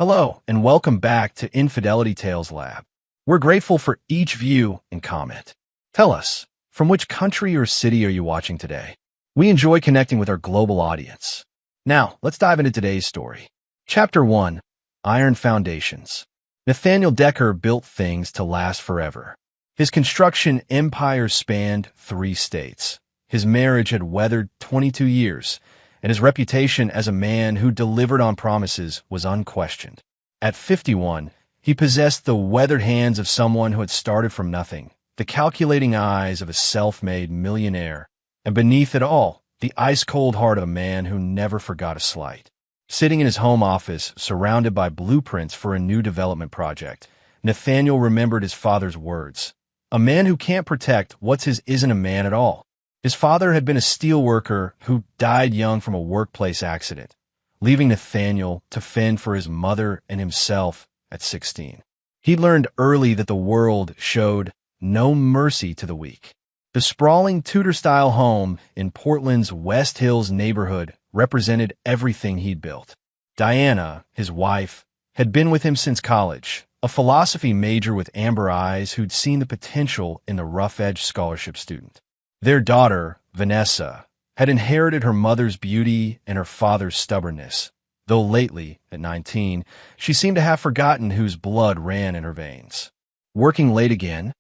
Hello, and welcome back to Infidelity Tales Lab. We're grateful for each view and comment. Tell us, from which country or city are you watching today? We enjoy connecting with our global audience. Now, let's dive into today's story. Chapter 1, Iron Foundations. Nathaniel Decker built things to last forever. His construction empire spanned 3 states. His marriage had weathered 22 years, and his reputation as a man who delivered on promises was unquestioned. At 51, he possessed the weathered hands of someone who had started from nothing, the calculating eyes of a self-made millionaire, and beneath it all, the ice-cold heart of a man who never forgot a slight. Sitting in his home office, surrounded by blueprints for a new development project, Nathaniel remembered his father's words. A man who can't protect what's his isn't a man at all. His father had been a steel worker who died young from a workplace accident, leaving Nathaniel to fend for his mother and himself at 16. He learned early that the world showed no mercy to the weak. The sprawling Tudor-style home in Portland's West Hills neighborhood represented everything he'd built. Diana, his wife, had been with him since college, a philosophy major with amber eyes who'd seen the potential in the rough-edge scholarship student. Their daughter, Vanessa, had inherited her mother's beauty and her father's stubbornness, though lately, at 19, she seemed to have forgotten whose blood ran in her veins. Working late again,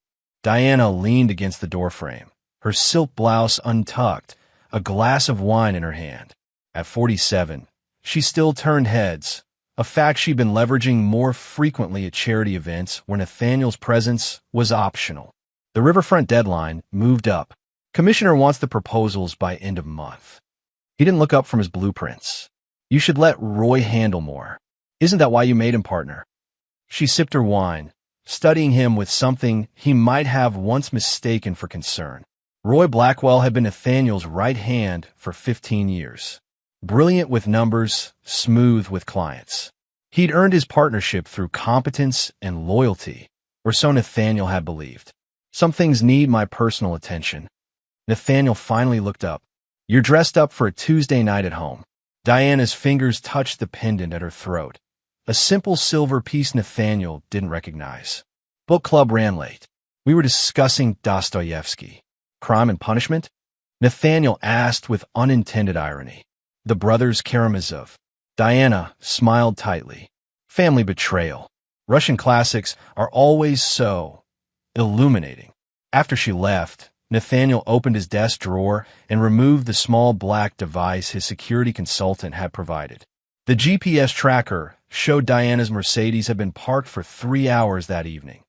Diana leaned against the doorframe, her silk blouse untucked, a glass of wine in her hand. At 47, she still turned heads, a fact she'd been leveraging more frequently at charity events where Nathaniel's presence was optional. The riverfront deadline moved up. Commissioner wants the proposals by end of month. He didn't look up from his blueprints. You should let Roy handle more. Isn't that why you made him partner? She sipped her wine, studying him with something he might have once mistaken for concern. Roy Blackwell had been Nathaniel's right hand for 15 years. Brilliant with numbers, smooth with clients. He'd earned his partnership through competence and loyalty, or so Nathaniel had believed. Some things need my personal attention. Nathaniel finally looked up. You're dressed up for a Tuesday night at home. Diana's fingers touched the pendant at her throat, a simple silver piece Nathaniel didn't recognize. Book club ran late. We were discussing Dostoevsky. Crime and Punishment? Nathaniel asked with unintended irony. The brothers Karamazov. Diana smiled tightly. Family betrayal. Russian classics are always so illuminating. After she left, Nathaniel opened his desk drawer and removed the small black device his security consultant had provided. The GPS tracker showed Diana's Mercedes had been parked for 3 hours that evening.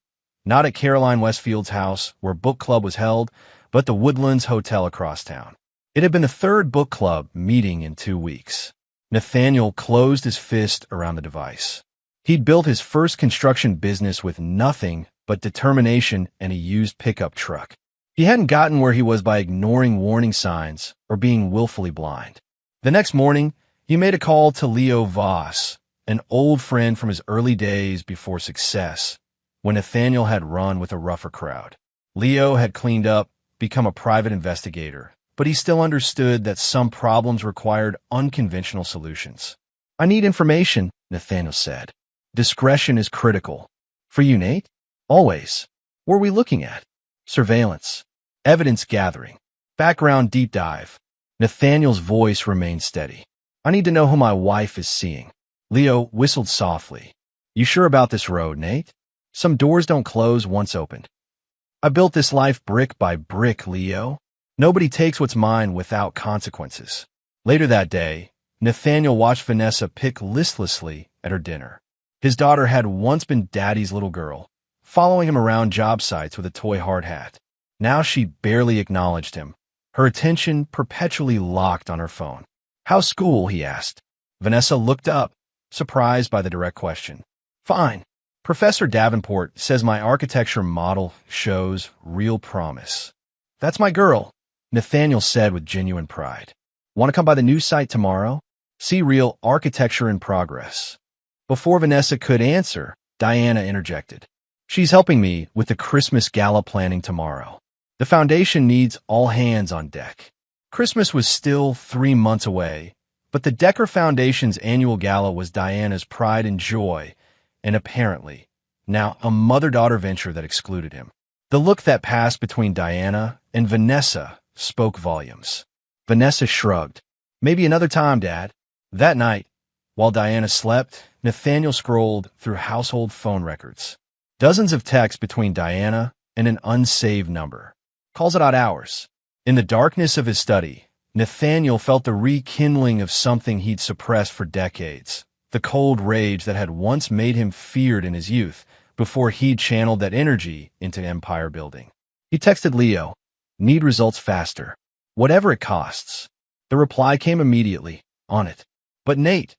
Not at Caroline Westfield's house, where book club was held, but the Woodlands Hotel across town. It had been the 3rd book club meeting in 2 weeks. Nathaniel closed his fist around the device. He'd built his first construction business with nothing but determination and a used pickup truck. He hadn't gotten where he was by ignoring warning signs or being willfully blind. The next morning, he made a call to Leo Voss, an old friend from his early days before success, when Nathaniel had run with a rougher crowd. Leo had cleaned up, become a private investigator, but he still understood that some problems required unconventional solutions. I need information, Nathaniel said. Discretion is critical. For you, Nate? Always. What are we looking at? Surveillance. Evidence gathering. Background deep dive. Nathaniel's voice remained steady. I need to know who my wife is seeing. Leo whistled softly. You sure about this road, Nate? Some doors don't close once opened. I built this life brick by brick, Leo. Nobody takes what's mine without consequences. Later that day, Nathaniel watched Vanessa pick listlessly at her dinner. His daughter had once been Daddy's little girl, following him around job sites with a toy hard hat. Now she barely acknowledged him, her attention perpetually locked on her phone. How's school? He asked. Vanessa looked up, surprised by the direct question. Fine. Professor Davenport says my architecture model shows real promise. That's my girl, Nathaniel said with genuine pride. Want to come by the new site tomorrow? See real architecture in progress. Before Vanessa could answer, Diana interjected. She's helping me with the Christmas gala planning tomorrow. The foundation needs all hands on deck. Christmas was still 3 months away, But the Decker Foundation's annual gala was Diana's pride and joy, and apparently, now a mother-daughter venture that excluded him. The look that passed between Diana and Vanessa spoke volumes. Vanessa shrugged. Maybe another time, Dad. That night, while Diana slept, Nathaniel scrolled through household phone records. Dozens of texts between Diana and an unsaved number. Calls at odd hours. In the darkness of his study, Nathaniel felt the rekindling of something he'd suppressed for decades. The cold rage that had once made him feared in his youth, before he'd channeled that energy into empire building. He texted Leo, "Need results faster. Whatever it costs." The reply came immediately, "On it." "But Nate,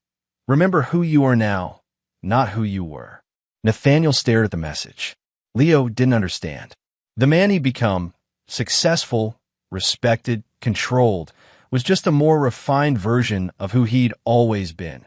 remember who you are now, not who you were." Nathaniel stared at the message. Leo didn't understand. The man he'd become, successful, respected, controlled, was just a more refined version of who he'd always been.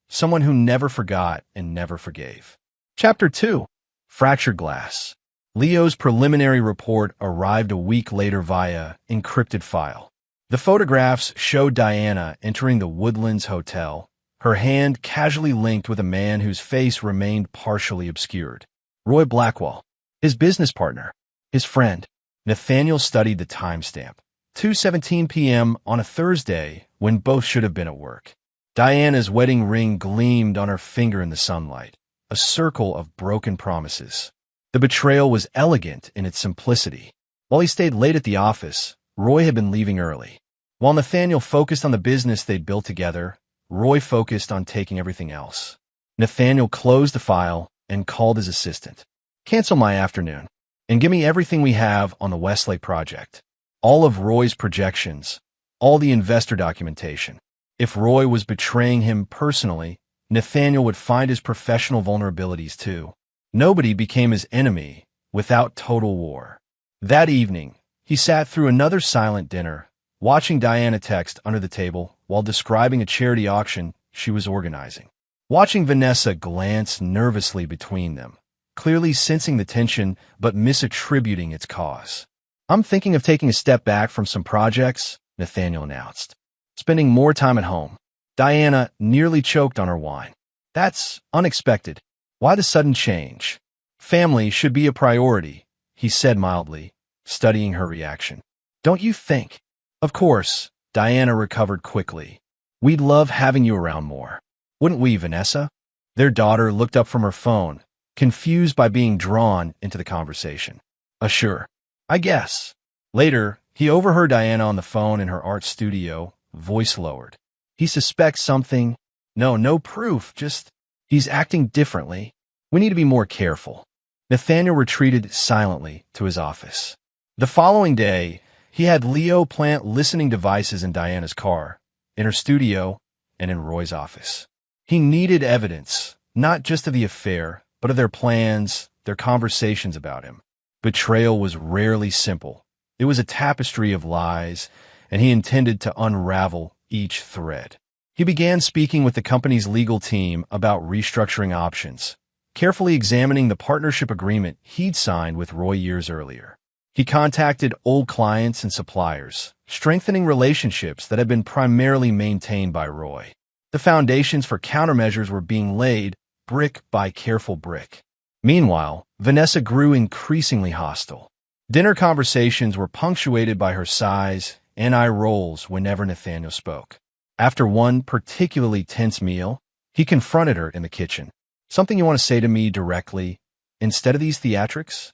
Someone who never forgot and never forgave. Chapter 2. Fractured Glass. Leo's preliminary report arrived a week later via encrypted file. The photographs showed Diana entering the Woodlands Hotel, her hand casually linked with a man whose face remained partially obscured. Roy Blackwell, his business partner, his friend. Nathaniel studied the timestamp. 2:17 p.m. on a Thursday, when both should have been at work. Diana's wedding ring gleamed on her finger in the sunlight, a circle of broken promises. The betrayal was elegant in its simplicity. While he stayed late at the office, Roy had been leaving early. While Nathaniel focused on the business they'd built together, Roy focused on taking everything else. Nathaniel closed the file and called his assistant. "Cancel my afternoon, and give me everything we have on the Westlake project. All of Roy's projections, all the investor documentation." If Roy was betraying him personally, Nathaniel would find his professional vulnerabilities too. Nobody became his enemy without total war. That evening, he sat through another silent dinner, watching Diana text under the table while describing a charity auction she was organizing. Watching Vanessa glance nervously between them, clearly sensing the tension but misattributing its cause. "I'm thinking of taking a step back from some projects," Nathaniel announced. "Spending more time at home." Diana nearly choked on her wine. "That's unexpected. Why the sudden change?" "Family should be a priority," he said mildly, studying her reaction. "Don't you think?" "Of course," Diana recovered quickly. "We'd love having you around more. Wouldn't we, Vanessa?" Their daughter looked up from her phone, confused by being drawn into the conversation. "Sure. I guess." Later, he overheard Diana on the phone in her art studio, voice lowered. "He suspects something. No proof, just he's acting differently. We need to be more careful." Nathaniel retreated silently to his office. The following day, he had Leo plant listening devices in Diana's car, in her studio, and in Roy's office. He needed evidence, not just of the affair, but of their plans, their conversations about him. Betrayal was rarely simple. It was a tapestry of lies, and he intended to unravel each thread. He began speaking with the company's legal team about restructuring options, carefully examining the partnership agreement he'd signed with Roy years earlier. He contacted old clients and suppliers, strengthening relationships that had been primarily maintained by Roy. The foundations for countermeasures were being laid, brick by careful brick. Meanwhile, Vanessa grew increasingly hostile. Dinner conversations were punctuated by her sighs and eye rolls whenever Nathaniel spoke. After one particularly tense meal, he confronted her in the kitchen. "Something you want to say to me directly, instead of these theatrics?"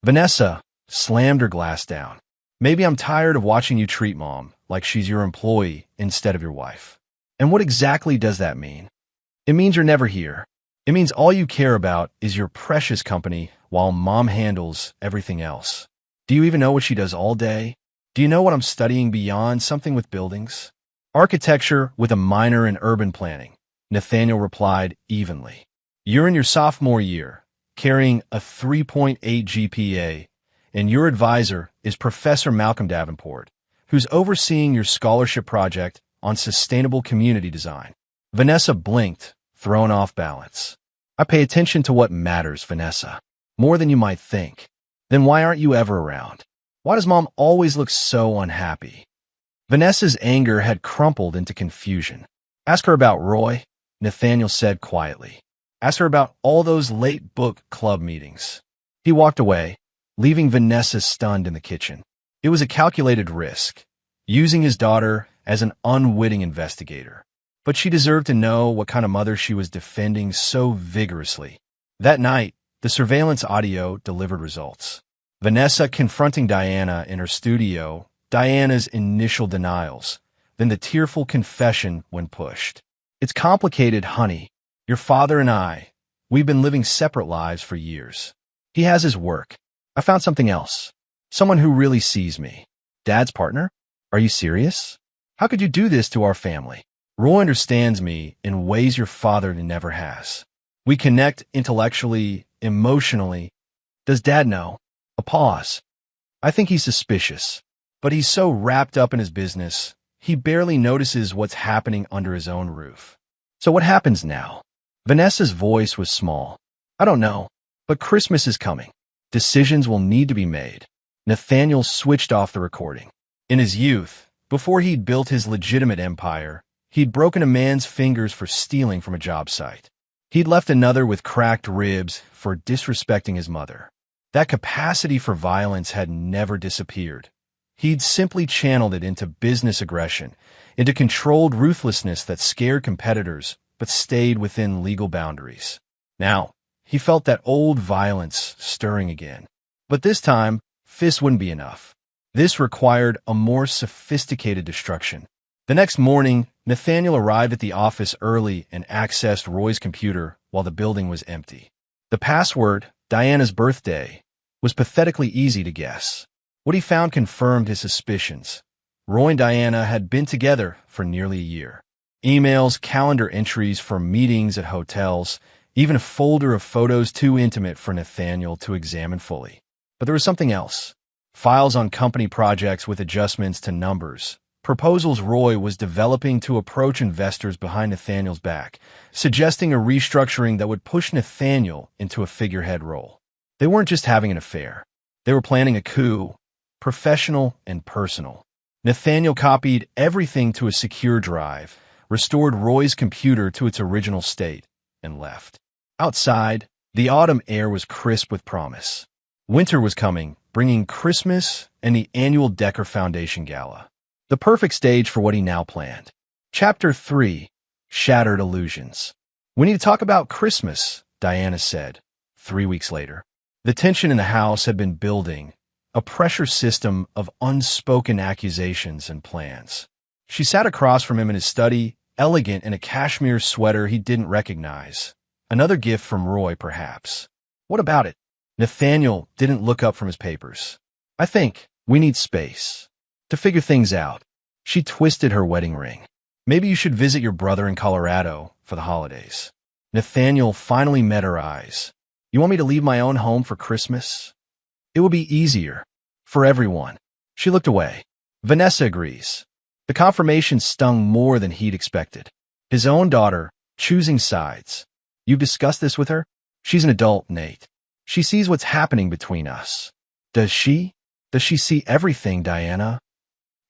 Vanessa slammed her glass down. "Maybe I'm tired of watching you treat Mom like she's your employee instead of your wife." "And what exactly does that mean?" "It means you're never here. It means all you care about is your precious company while Mom handles everything else. Do you even know what she does all day? Do you know what I'm studying beyond something with buildings?" "Architecture with a minor in urban planning," Nathaniel replied evenly. "You're in your sophomore year, carrying a 3.8 GPA, and your advisor is Professor Malcolm Davenport, who's overseeing your scholarship project on sustainable community design." Vanessa blinked, thrown off balance. "I pay attention to what matters, Vanessa. More than you might think." "Then why aren't you ever around? Why does Mom always look so unhappy?" Vanessa's anger had crumpled into confusion. Ask her about Roy, Nathaniel said quietly. Ask her about all those late book club meetings. He walked away, leaving Vanessa stunned in the kitchen. It was a calculated risk, using his daughter as an unwitting investigator. But she deserved to know what kind of mother she was defending so vigorously. That night, the surveillance audio delivered results. Vanessa confronting Diana in her studio, Diana's initial denials, then the tearful confession when pushed. It's complicated, honey. Your father and we've been living separate lives for years. He has his work. I found something else. Someone who really sees me. Dad's partner? Are you serious? How could you do this to our family? Roy understands me in ways your father never has. We connect intellectually, emotionally. Does Dad know? A pause. I think he's suspicious, but he's so wrapped up in his business, he barely notices what's happening under his own roof. So what happens now? Vanessa's voice was small. I don't know, but Christmas is coming. Decisions will need to be made. Nathaniel switched off the recording. In his youth, before he'd built his legitimate empire, he'd broken a man's fingers for stealing from a job site. He'd left another with cracked ribs for disrespecting his mother. That capacity for violence had never disappeared. He'd simply channeled it into business aggression, into controlled ruthlessness that scared competitors but stayed within legal boundaries. Now, he felt that old violence stirring again. But this time, fists wouldn't be enough. This required a more sophisticated destruction. The next morning, Nathaniel arrived at the office early and accessed Roy's computer while the building was empty. The password, Diana's birthday, was pathetically easy to guess. What he found confirmed his suspicions. Roy and Diana had been together for nearly a year. Emails, calendar entries for meetings at hotels, even a folder of photos too intimate for Nathaniel to examine fully. But there was something else. Files on company projects with adjustments to numbers. Proposals Roy was developing to approach investors behind Nathaniel's back, suggesting a restructuring that would push Nathaniel into a figurehead role. They weren't just having an affair. They were planning a coup, professional and personal. Nathaniel copied everything to a secure drive, restored Roy's computer to its original state, and left. Outside, the autumn air was crisp with promise. Winter was coming, bringing Christmas and the annual Decker Foundation Gala. The perfect stage for what he now planned. Chapter 3. Shattered Illusions. We need to talk about Christmas, Diana said, 3 weeks later. The tension in the house had been building, a pressure system of unspoken accusations and plans. She sat across from him in his study, elegant in a cashmere sweater he didn't recognize. Another gift from Roy, perhaps. What about it? Nathaniel didn't look up from his papers. I think we need space to figure things out. She twisted her wedding ring. Maybe you should visit your brother in Colorado for the holidays. Nathaniel finally met her eyes. You want me to leave my own home for Christmas? It will be easier. For everyone. She looked away. Vanessa agrees. The confirmation stung more than he'd expected. His own daughter, choosing sides. You've discussed this with her? She's an adult, Nate. She sees what's happening between us. Does she? Does she see everything, Diana?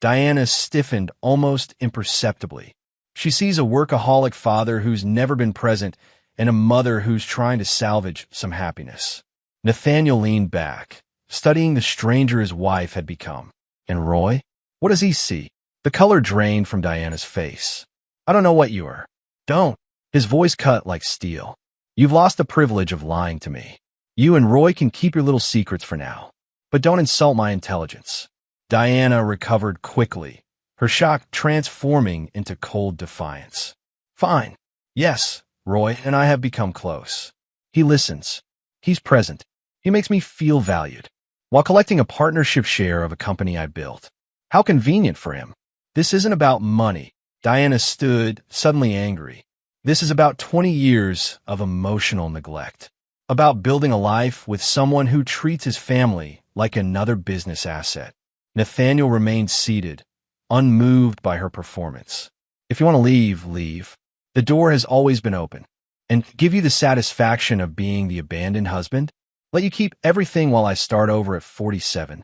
Diana stiffened almost imperceptibly. She sees a workaholic father who's never been present and a mother who's trying to salvage some happiness. Nathaniel leaned back, studying the stranger his wife had become. And Roy? What does he see? The color drained from Diana's face. I don't know what you are. Don't. His voice cut like steel. You've lost the privilege of lying to me. You and Roy can keep your little secrets for now. But don't insult my intelligence. Diana recovered quickly, her shock transforming into cold defiance. Fine. Yes, Roy and I have become close. He listens. He's present. He makes me feel valued. While collecting a partnership share of a company I built. How convenient for him. This isn't about money. Diana stood, suddenly angry. This is about 20 years of emotional neglect. About building a life with someone who treats his family like another business asset. Nathaniel remained seated, unmoved by her performance. If you want to leave, leave. The door has always been open. And give you the satisfaction of being the abandoned husband? Let you keep everything while I start over at 47.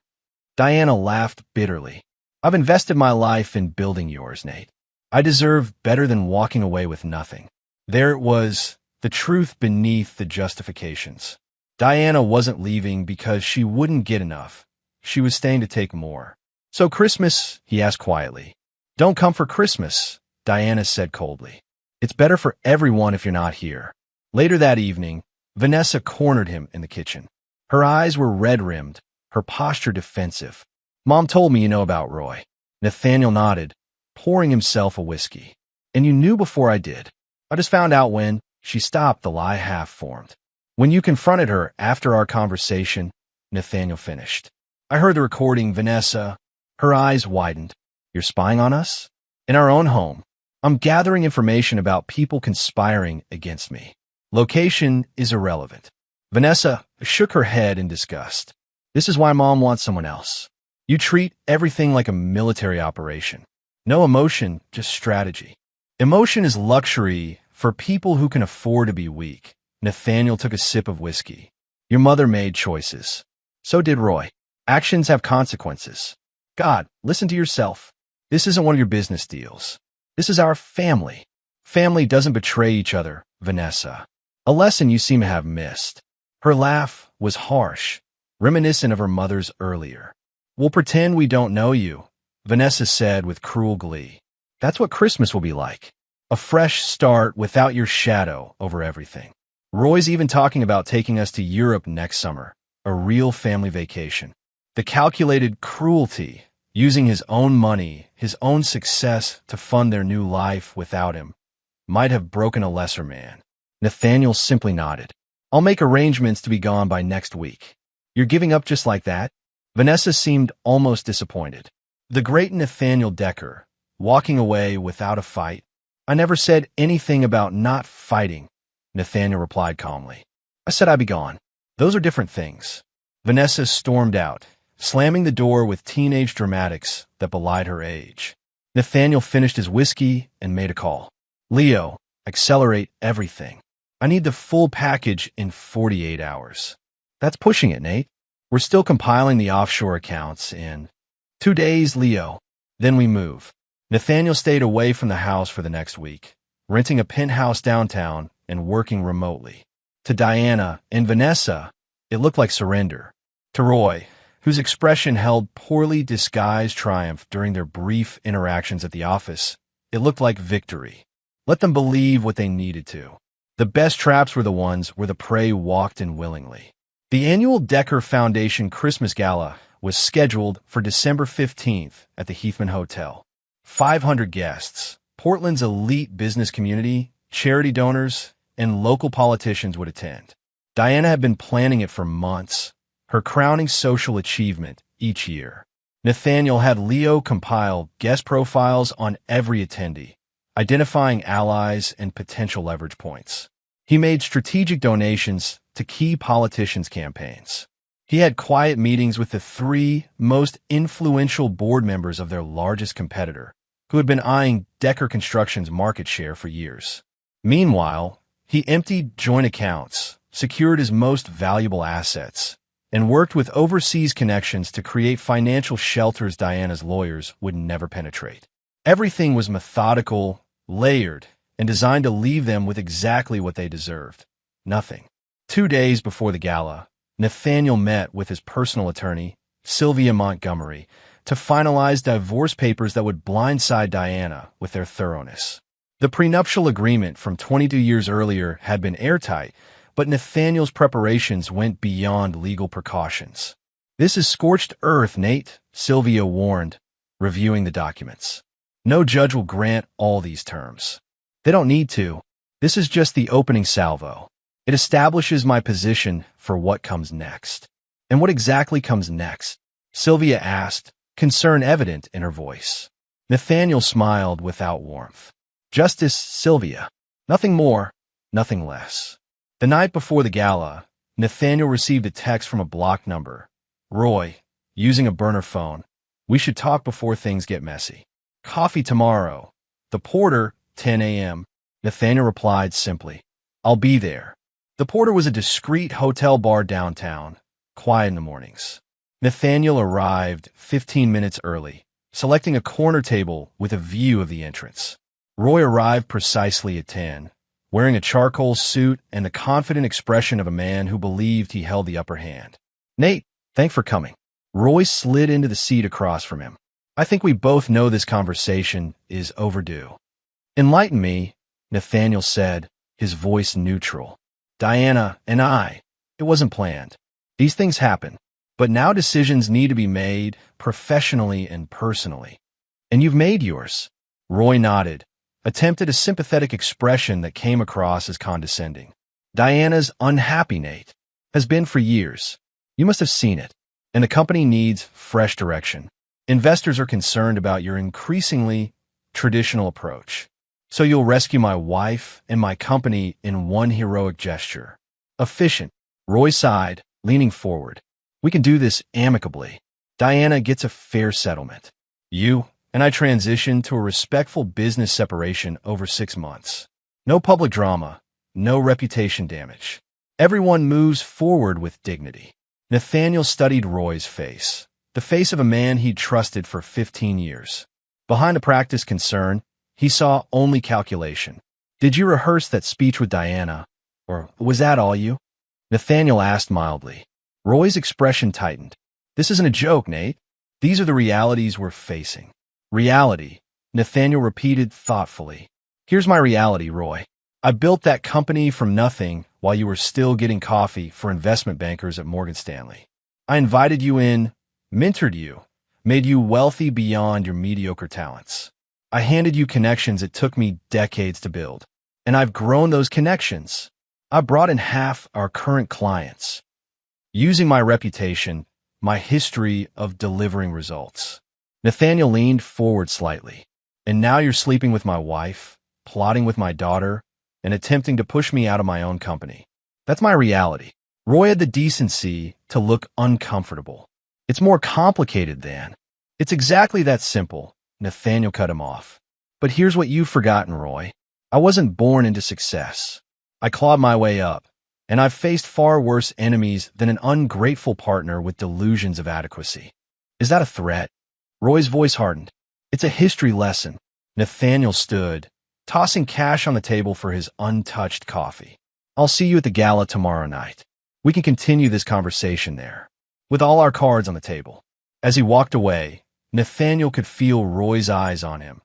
Diana laughed bitterly. I've invested my life in building yours, Nate. I deserve better than walking away with nothing. There it was, the truth beneath the justifications. Diana wasn't leaving because she wouldn't get enough. She was staying to take more. "So Christmas?" he asked quietly. "Don't come for Christmas," Diana said coldly. "It's better for everyone if you're not here." Later that evening, Vanessa cornered him in the kitchen. Her eyes were red-rimmed, her posture defensive. "Mom told me you know about Roy." Nathaniel nodded, pouring himself a whiskey. "And you knew before I did." "I just found out when." She stopped, the lie half-formed. "When you confronted her after our conversation," Nathaniel finished. "I heard the recording, Vanessa." Her eyes widened. "You're spying on us?" "In our own home. I'm gathering information about people conspiring against me." "Location is irrelevant." Vanessa shook her head in disgust. "This is why Mom wants someone else. You treat everything like a military operation. No emotion, just strategy." "Emotion is luxury for people who can afford to be weak." Nathaniel took a sip of whiskey. "Your mother made choices. So did Roy. Actions have consequences. God, listen to yourself. This isn't one of your business deals. This is our family. Family doesn't betray each other, Vanessa. A lesson you seem to have missed." Her laugh was harsh, reminiscent of her mother's earlier. "We'll pretend we don't know you," Vanessa said with cruel glee. "That's what Christmas will be like. A fresh start without your shadow over everything. Roy's even talking about taking us to Europe next summer, a real family vacation." The calculated cruelty, using his own money, his own success to fund their new life without him, might have broken a lesser man. Nathaniel simply nodded. "I'll make arrangements to be gone by next week." "You're giving up just like that?" Vanessa seemed almost disappointed. The great Nathaniel Decker, walking away without a fight. "I never said anything about not fighting," Nathaniel replied calmly. "I said I'd be gone. Those are different things." Vanessa stormed out, slamming the door with teenage dramatics that belied her age. Nathaniel finished his whiskey and made a call. "Leo, accelerate everything. I need the full package in 48 hours. "That's pushing it, Nate. We're still compiling the offshore accounts in 2 days, Leo. Then we move." Nathaniel stayed away from the house for the next week, renting a penthouse downtown and working remotely. To Diana and Vanessa, it looked like surrender. To Roy, whose expression held poorly disguised triumph during their brief interactions at the office, it looked like victory. Let them believe what they needed to. The best traps were the ones where the prey walked in willingly. The annual Decker Foundation Christmas Gala was scheduled for December 15th at the Heathman Hotel. 500 guests, Portland's elite business community, charity donors, and local politicians would attend. Diana had been planning it for months, her crowning social achievement each year. Nathaniel had Leo compile guest profiles on every attendee, identifying allies and potential leverage points. He made strategic donations to key politicians' campaigns. He had quiet meetings with the 3 most influential board members of their largest competitor, who had been eyeing Decker Construction's market share for years. Meanwhile, he emptied joint accounts, secured his most valuable assets, and worked with overseas connections to create financial shelters Diana's lawyers would never penetrate. Everything was methodical, layered, and designed to leave them with exactly what they deserved: nothing. 2 days before the gala, Nathaniel met with his personal attorney, Sylvia Montgomery, to finalize divorce papers that would blindside Diana with their thoroughness. The prenuptial agreement from 22 years earlier had been airtight, but Nathaniel's preparations went beyond legal precautions. "This is scorched earth, Nate," Sylvia warned, reviewing the documents. "No judge will grant all these terms. They don't need to. This is just the opening salvo. It establishes my position for what comes next." "And what exactly comes next?" Sylvia asked, concern evident in her voice. Nathaniel smiled without warmth. "Justice, Sylvia. Nothing more, nothing less." The night before the gala, Nathaniel received a text from a blocked number. "Roy, using a burner phone. We should talk before things get messy. Coffee tomorrow. The Porter, 10 a.m. Nathaniel replied simply, "I'll be there." The Porter was a discreet hotel bar downtown, quiet in the mornings. Nathaniel arrived 15 minutes early, selecting a corner table with a view of the entrance. Roy arrived precisely at 10, wearing a charcoal suit and the confident expression of a man who believed he held the upper hand. "Nate, thanks for coming." Roy slid into the seat across from him. "I think we both know this conversation is overdue." "Enlighten me," Nathaniel said, his voice neutral. "Diana and it wasn't planned. These things happen. But now decisions need to be made professionally and personally. And you've made yours." Roy nodded, attempted a sympathetic expression that came across as condescending. "Diana's unhappy, Nate. Has been for years. You must have seen it. And the company needs fresh direction. Investors are concerned about your increasingly traditional approach. So you'll rescue my wife and my company in one heroic gesture." "Efficient," Roy sighed, leaning forward. "We can do this amicably. Diana gets a fair settlement. You and I transition to a respectful business separation over 6 months. No public drama, no reputation damage. Everyone moves forward with dignity." Nathaniel studied Roy's face, the face of a man he'd trusted for 15 years. Behind the practiced concern, he saw only calculation. "Did you rehearse that speech with Diana, or was that all you?" Nathaniel asked mildly. Roy's expression tightened. "This isn't a joke, Nate. These are the realities we're facing." "Reality," Nathaniel repeated thoughtfully. "Here's my reality, Roy. I built that company from nothing while you were still getting coffee for investment bankers at Morgan Stanley. I invited you in, mentored you, made you wealthy beyond your mediocre talents. I handed you connections it took me decades to build. And I've grown those connections. I brought in half our current clients, using my reputation, my history of delivering results." Nathaniel leaned forward slightly. "And now you're sleeping with my wife, plotting with my daughter, and attempting to push me out of my own company. That's my reality." Roy had the decency to look uncomfortable. "It's more complicated than." "It's exactly that simple," Nathaniel cut him off. "But here's what you've forgotten, Roy. I wasn't born into success. I clawed my way up, and I've faced far worse enemies than an ungrateful partner with delusions of adequacy." "Is that a threat?" Roy's voice hardened. "It's a history lesson." Nathaniel stood, tossing cash on the table for his untouched coffee. "I'll see you at the gala tomorrow night. We can continue this conversation there, with all our cards on the table." As he walked away, Nathaniel could feel Roy's eyes on him,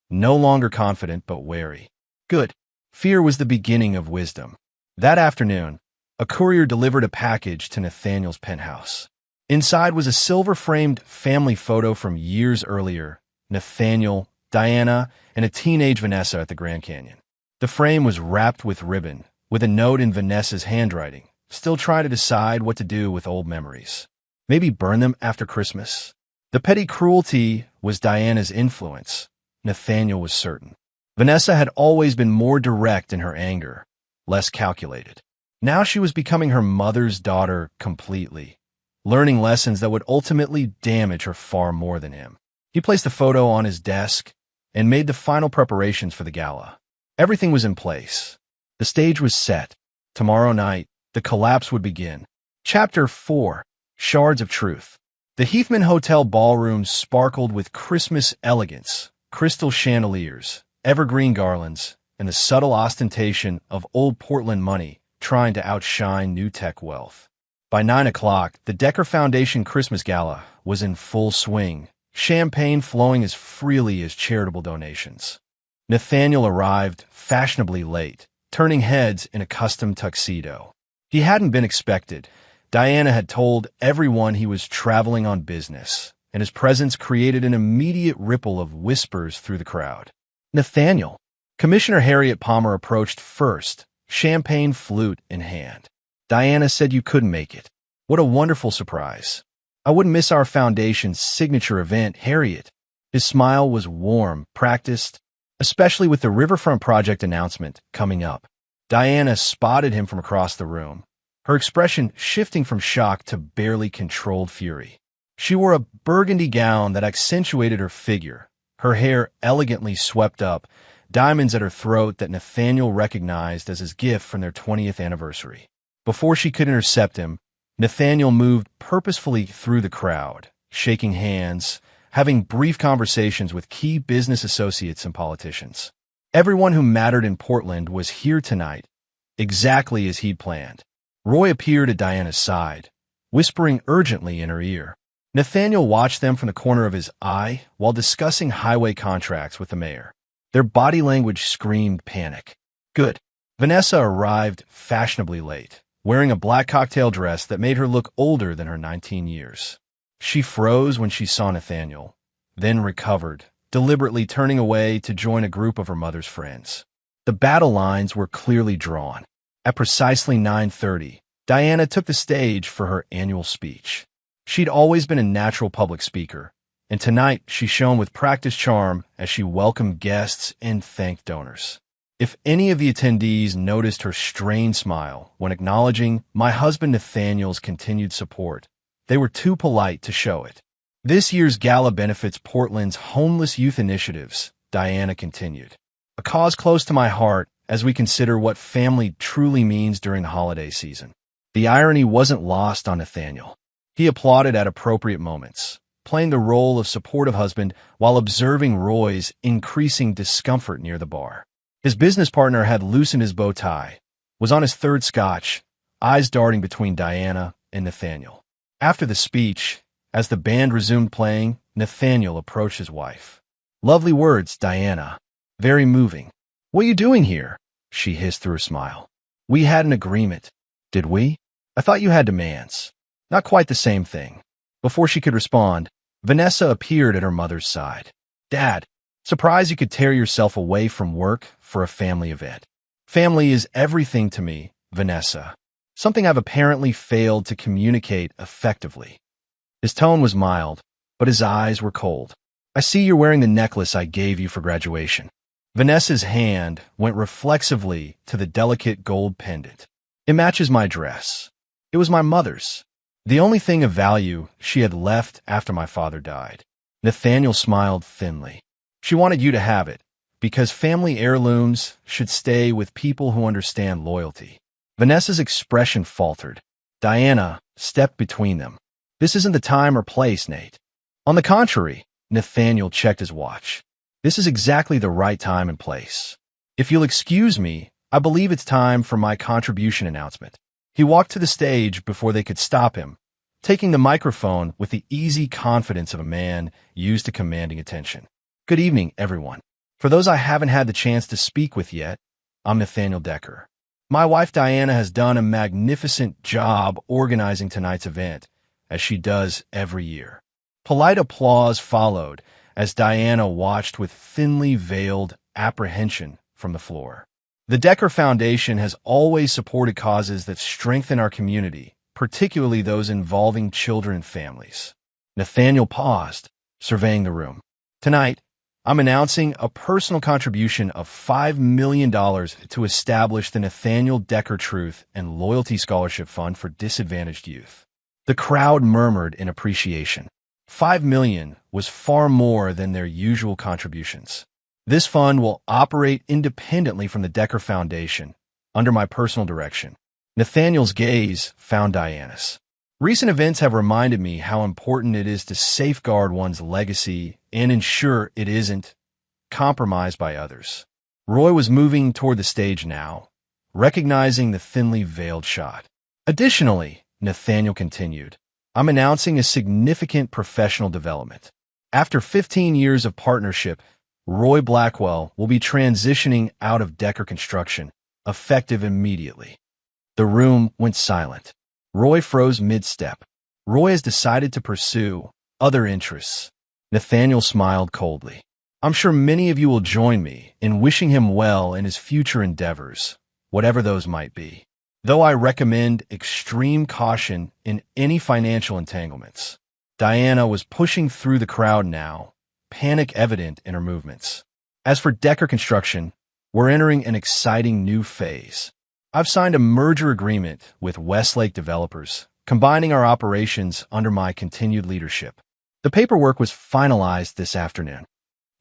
no longer confident but wary. Good. Fear was the beginning of wisdom. That afternoon, a courier delivered a package to Nathaniel's penthouse. Inside was a silver-framed family photo from years earlier, Nathaniel, Diana, and a teenage Vanessa at the Grand Canyon. The frame was wrapped with ribbon, with a note in Vanessa's handwriting, still trying to decide what to do with old memories. Maybe burn them after Christmas? The petty cruelty was Diana's influence, Nathaniel was certain. Vanessa had always been more direct in her anger, less calculated. Now she was becoming her mother's daughter completely, learning lessons that would ultimately damage her far more than him. He placed the photo on his desk and made the final preparations for the gala. Everything was in place. The stage was set. Tomorrow night, the collapse would begin. Chapter 4. Shards of Truth. The Heathman Hotel ballroom sparkled with Christmas elegance, crystal chandeliers, evergreen garlands, and the subtle ostentation of old Portland money trying to outshine new tech wealth. By 9 o'clock, the Decker Foundation Christmas Gala was in full swing, champagne flowing as freely as charitable donations. Nathaniel arrived fashionably late, turning heads in a custom tuxedo. He hadn't been expected. Diana had told everyone he was traveling on business, and his presence created an immediate ripple of whispers through the crowd. "Nathaniel." Commissioner Harriet Palmer approached first, champagne flute in hand. "Diana said you couldn't make it. What a wonderful surprise. I wouldn't miss our foundation's signature event, Harriet." His smile was warm, practiced, especially with the Riverfront Project announcement coming up. Diana spotted him from across the room, her expression shifting from shock to barely controlled fury. She wore a burgundy gown that accentuated her figure, her hair elegantly swept up, diamonds at her throat that Nathaniel recognized as his gift from their 20th anniversary. Before she could intercept him, Nathaniel moved purposefully through the crowd, shaking hands, having brief conversations with key business associates and politicians. Everyone who mattered in Portland was here tonight, exactly as he'd planned. Roy appeared at Diana's side, whispering urgently in her ear. Nathaniel watched them from the corner of his eye while discussing highway contracts with the mayor. Their body language screamed panic. Good. Vanessa arrived fashionably late, wearing a black cocktail dress that made her look older than her 19 years. She froze when she saw Nathaniel, then recovered, deliberately turning away to join a group of her mother's friends. The battle lines were clearly drawn. At precisely 9:30, Diana took the stage for her annual speech. She'd always been a natural public speaker, and tonight she shone with practiced charm as she welcomed guests and thanked donors. If any of the attendees noticed her strained smile when acknowledging my husband Nathaniel's continued support, they were too polite to show it. This year's gala benefits Portland's homeless youth initiatives, Diana continued. A cause close to my heart as we consider what family truly means during the holiday season. The irony wasn't lost on Nathaniel. He applauded at appropriate moments, playing the role of supportive husband while observing Roy's increasing discomfort near the bar. His business partner had loosened his bow tie, was on his third scotch, eyes darting between Diana and Nathaniel. After the speech, as the band resumed playing, Nathaniel approached his wife. Lovely words, Diana. Very moving. What are you doing here? She hissed through her smile. We had an agreement. Did we? I thought you had demands. Not quite the same thing. Before she could respond, Vanessa appeared at her mother's side. Dad, surprised you could tear yourself away from work for a family event. Family is everything to me, Vanessa. Something I've apparently failed to communicate effectively. His tone was mild, but his eyes were cold. I see you're wearing the necklace I gave you for graduation. Vanessa's hand went reflexively to the delicate gold pendant. It matches my dress. It was my mother's. The only thing of value she had left after my father died. Nathaniel smiled thinly. She wanted you to have it, because family heirlooms should stay with people who understand loyalty. Vanessa's expression faltered. Diana stepped between them. This isn't the time or place, Nate. On the contrary, Nathaniel checked his watch. This is exactly the right time and place. If you'll excuse me, I believe it's time for my contribution announcement. He walked to the stage before they could stop him, taking the microphone with the easy confidence of a man used to commanding attention. Good evening, everyone. For those I haven't had the chance to speak with yet, I'm Nathaniel Decker. My wife Diana has done a magnificent job organizing tonight's event, as she does every year. Polite applause followed as Diana watched with thinly veiled apprehension from the floor. The Decker Foundation has always supported causes that strengthen our community, particularly those involving children and families. Nathaniel paused, surveying the room. Tonight, I'm announcing a personal contribution of $5 million to establish the Nathaniel Decker Truth and Loyalty Scholarship Fund for Disadvantaged Youth. The crowd murmured in appreciation. $5 million was far more than their usual contributions. This fund will operate independently from the Decker Foundation, under my personal direction. Nathaniel's gaze found Diana's. Recent events have reminded me how important it is to safeguard one's legacy and ensure it isn't compromised by others. Roy was moving toward the stage now, recognizing the thinly veiled shot. Additionally, Nathaniel continued, I'm announcing a significant professional development. After 15 years of partnership, Roy Blackwell will be transitioning out of Decker Construction, effective immediately. The room went silent. Roy froze mid-step. Roy has decided to pursue other interests. Nathaniel smiled coldly. I'm sure many of you will join me in wishing him well in his future endeavors, whatever those might be. Though I recommend extreme caution in any financial entanglements. Diana was pushing through the crowd now, panic evident in her movements. As for Decker Construction, we're entering an exciting new phase. I've signed a merger agreement with Westlake Developers, combining our operations under my continued leadership. The paperwork was finalized this afternoon.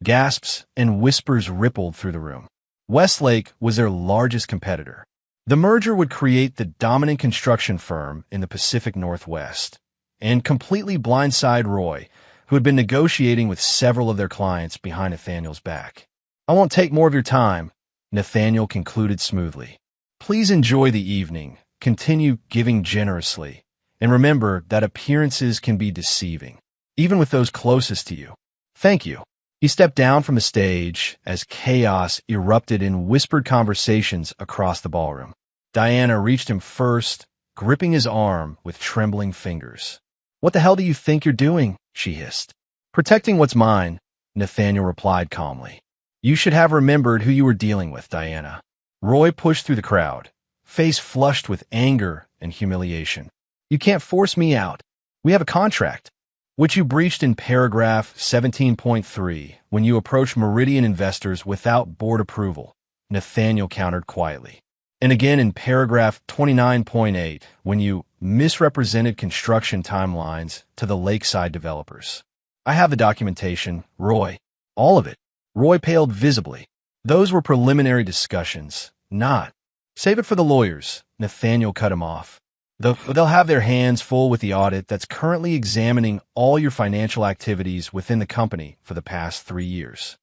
Gasps and whispers rippled through the room. Westlake was their largest competitor. The merger would create the dominant construction firm in the Pacific Northwest and completely blindside Roy, who had been negotiating with several of their clients behind Nathaniel's back. I won't take more of your time, Nathaniel concluded smoothly. Please enjoy the evening, continue giving generously, and remember that appearances can be deceiving, even with those closest to you. Thank you. He stepped down from the stage as chaos erupted in whispered conversations across the ballroom. Diana reached him first, gripping his arm with trembling fingers. What the hell do you think you're doing? She hissed. Protecting what's mine, Nathaniel replied calmly. You should have remembered who you were dealing with, Diana. Roy pushed through the crowd, face flushed with anger and humiliation. You can't force me out. We have a contract, which you breached in paragraph 17.3 when you approached Meridian investors without board approval, Nathaniel countered quietly. And again in paragraph 29.8 when you misrepresented construction timelines to the lakeside developers. I have the documentation, Roy. All of it. Roy paled visibly. Those were preliminary discussions, not. Save it for the lawyers, Nathaniel cut him off. They'll have their hands full with the audit that's currently examining all your financial activities within the company for the past 3 years.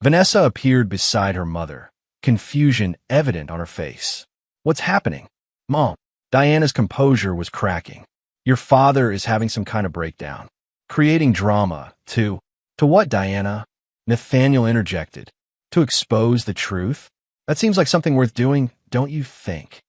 Vanessa appeared beside her mother, confusion evident on her face. What's happening? Mom. Diana's composure was cracking. Your father is having some kind of breakdown. Creating drama, To what, Diana? Nathaniel interjected. To expose the truth? That seems like something worth doing, don't you think?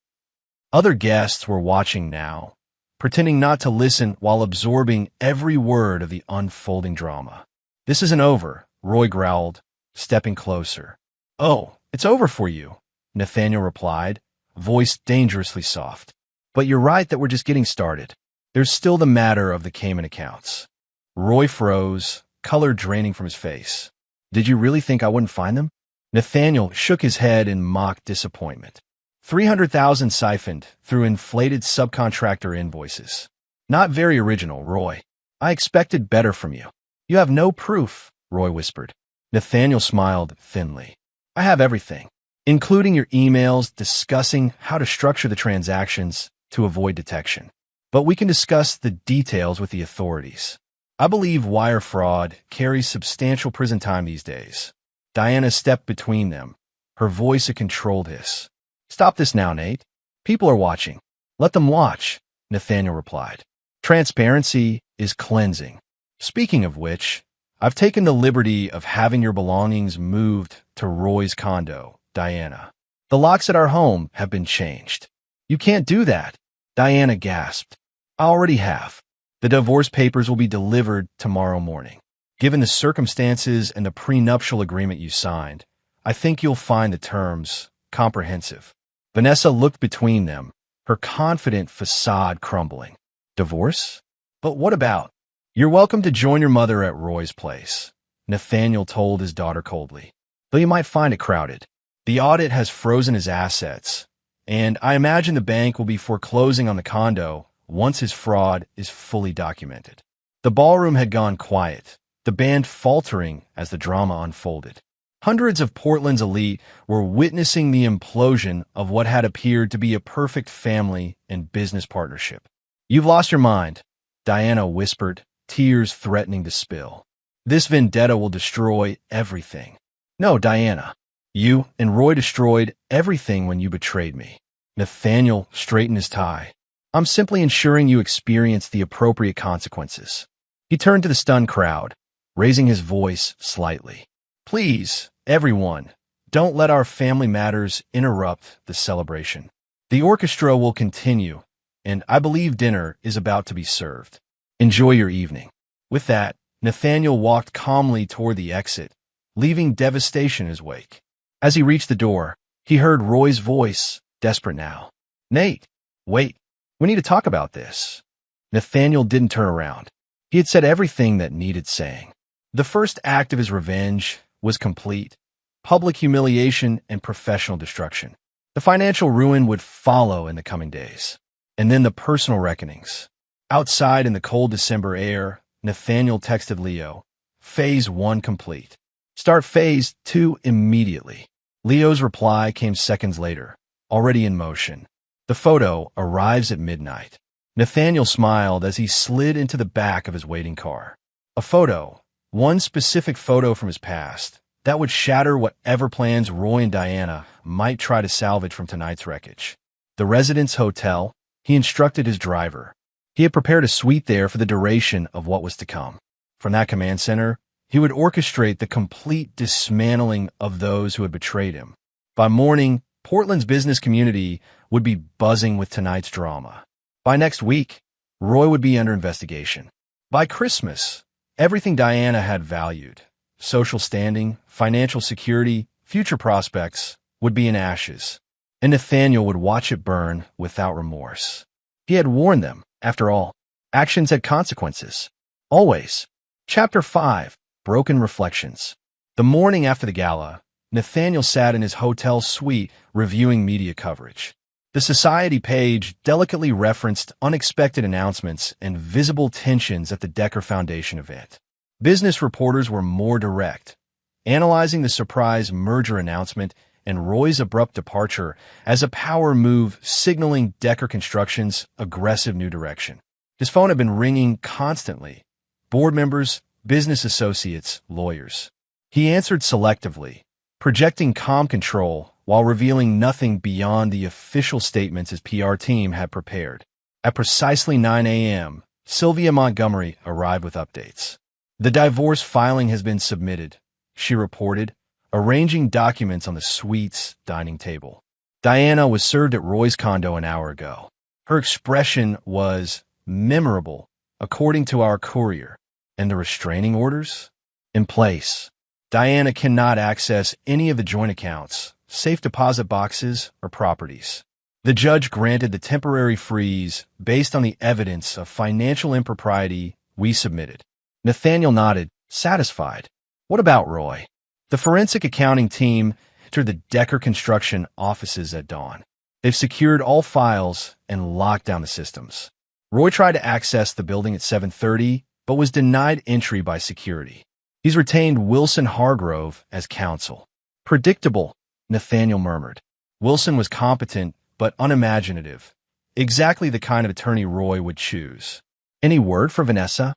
Other guests were watching now, pretending not to listen while absorbing every word of the unfolding drama. This isn't over, Roy growled, stepping closer. Oh, it's over for you, Nathaniel replied, voice dangerously soft. But you're right that we're just getting started. There's still the matter of the Cayman accounts. Roy froze, color draining from his face. Did you really think I wouldn't find them? Nathaniel shook his head in mock disappointment. 300,000 siphoned through inflated subcontractor invoices. Not very original, Roy. I expected better from you. You have no proof, Roy whispered. Nathaniel smiled thinly. I have everything, including your emails discussing how to structure the transactions to avoid detection. But we can discuss the details with the authorities. I believe wire fraud carries substantial prison time these days. Diana stepped between them, her voice a controlled hiss. Stop this now, Nate. People are watching. Let them watch, Nathaniel replied. Transparency is cleansing. Speaking of which, I've taken the liberty of having your belongings moved to Roy's condo, Diana. The locks at our home have been changed. You can't do that, Diana gasped. I already have. The divorce papers will be delivered tomorrow morning. Given the circumstances and the prenuptial agreement you signed, I think you'll find the terms comprehensive. Vanessa looked between them, her confident facade crumbling. Divorce? But what about? You're welcome to join your mother at Roy's place, Nathaniel told his daughter coldly, though you might find it crowded. The audit has frozen his assets, and I imagine the bank will be foreclosing on the condo once his fraud is fully documented. The ballroom had gone quiet, the band faltering as the drama unfolded. Hundreds of Portland's elite were witnessing the implosion of what had appeared to be a perfect family and business partnership. You've lost your mind, Diana whispered, tears threatening to spill. This vendetta will destroy everything. No, Diana. You and Roy destroyed everything when you betrayed me. Nathaniel straightened his tie. I'm simply ensuring you experience the appropriate consequences. He turned to the stunned crowd, raising his voice slightly. Please, everyone, don't let our family matters interrupt the celebration. The orchestra will continue, and I believe dinner is about to be served. Enjoy your evening. With that, Nathaniel walked calmly toward the exit, leaving devastation in his wake. As he reached the door, he heard Roy's voice, desperate now. Nate, wait, we need to talk about this. Nathaniel didn't turn around. He had said everything that needed saying. The first act of his revenge was complete. Public humiliation and professional destruction. The financial ruin would follow in the coming days. And then the personal reckonings. Outside in the cold December air, Nathaniel texted Leo, Phase 1 complete. Start Phase 2 immediately. Leo's reply came seconds later, already in motion. The photo arrives at midnight. Nathaniel smiled as he slid into the back of his waiting car. A photo, one specific photo from his past, that would shatter whatever plans Roy and Diana might try to salvage from tonight's wreckage. The residence hotel, he instructed his driver. He had prepared a suite there for the duration of what was to come. From that command center, he would orchestrate the complete dismantling of those who had betrayed him. By morning, Portland's business community would be buzzing with tonight's drama. By next week, Roy would be under investigation. By Christmas, everything Diana had valued, social standing, financial security, future prospects, would be in ashes, and Nathaniel would watch it burn without remorse. He had warned them, after all, actions had consequences. Always. Chapter 5, Broken Reflections. The morning after the gala, Nathaniel sat in his hotel suite reviewing media coverage. The society page delicately referenced unexpected announcements and visible tensions at the Decker Foundation event. Business reporters were more direct, analyzing the surprise merger announcement and Roy's abrupt departure as a power move signaling Decker Construction's aggressive new direction. His phone had been ringing constantly. Board members, business associates, lawyers. He answered selectively, projecting calm control while revealing nothing beyond the official statements his PR team had prepared. At precisely 9 a.m., Sylvia Montgomery arrived with updates. The divorce filing has been submitted, she reported, arranging documents on the suite's dining table. Diana was served at Roy's condo an hour ago. Her expression was memorable, according to our courier. And the restraining orders? In place. Diana cannot access any of the joint accounts, safe deposit boxes, or properties. The judge granted the temporary freeze based on the evidence of financial impropriety we submitted. Nathaniel nodded, satisfied. What about Roy? The forensic accounting team entered the Decker Construction offices at dawn. They've secured all files and locked down the systems. Roy tried to access the building at 7:30, but was denied entry by security. He's retained Wilson Hargrove as counsel. Predictable, Nathaniel murmured. Wilson was competent but unimaginative, exactly the kind of attorney Roy would choose. Any word for Vanessa?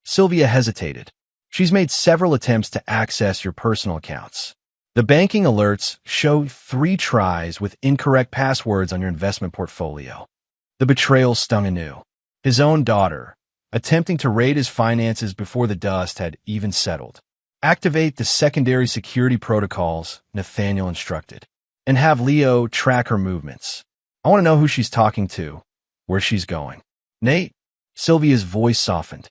Sylvia hesitated. She's made several attempts to access your personal accounts. The banking alerts show 3 tries with incorrect passwords on your investment portfolio. The betrayal stung anew. His own daughter, attempting to raid his finances before the dust had even settled. Activate the secondary security protocols, Nathaniel instructed, and have Leo track her movements. I want to know who she's talking to, where she's going. Nate, Sylvia's voice softened.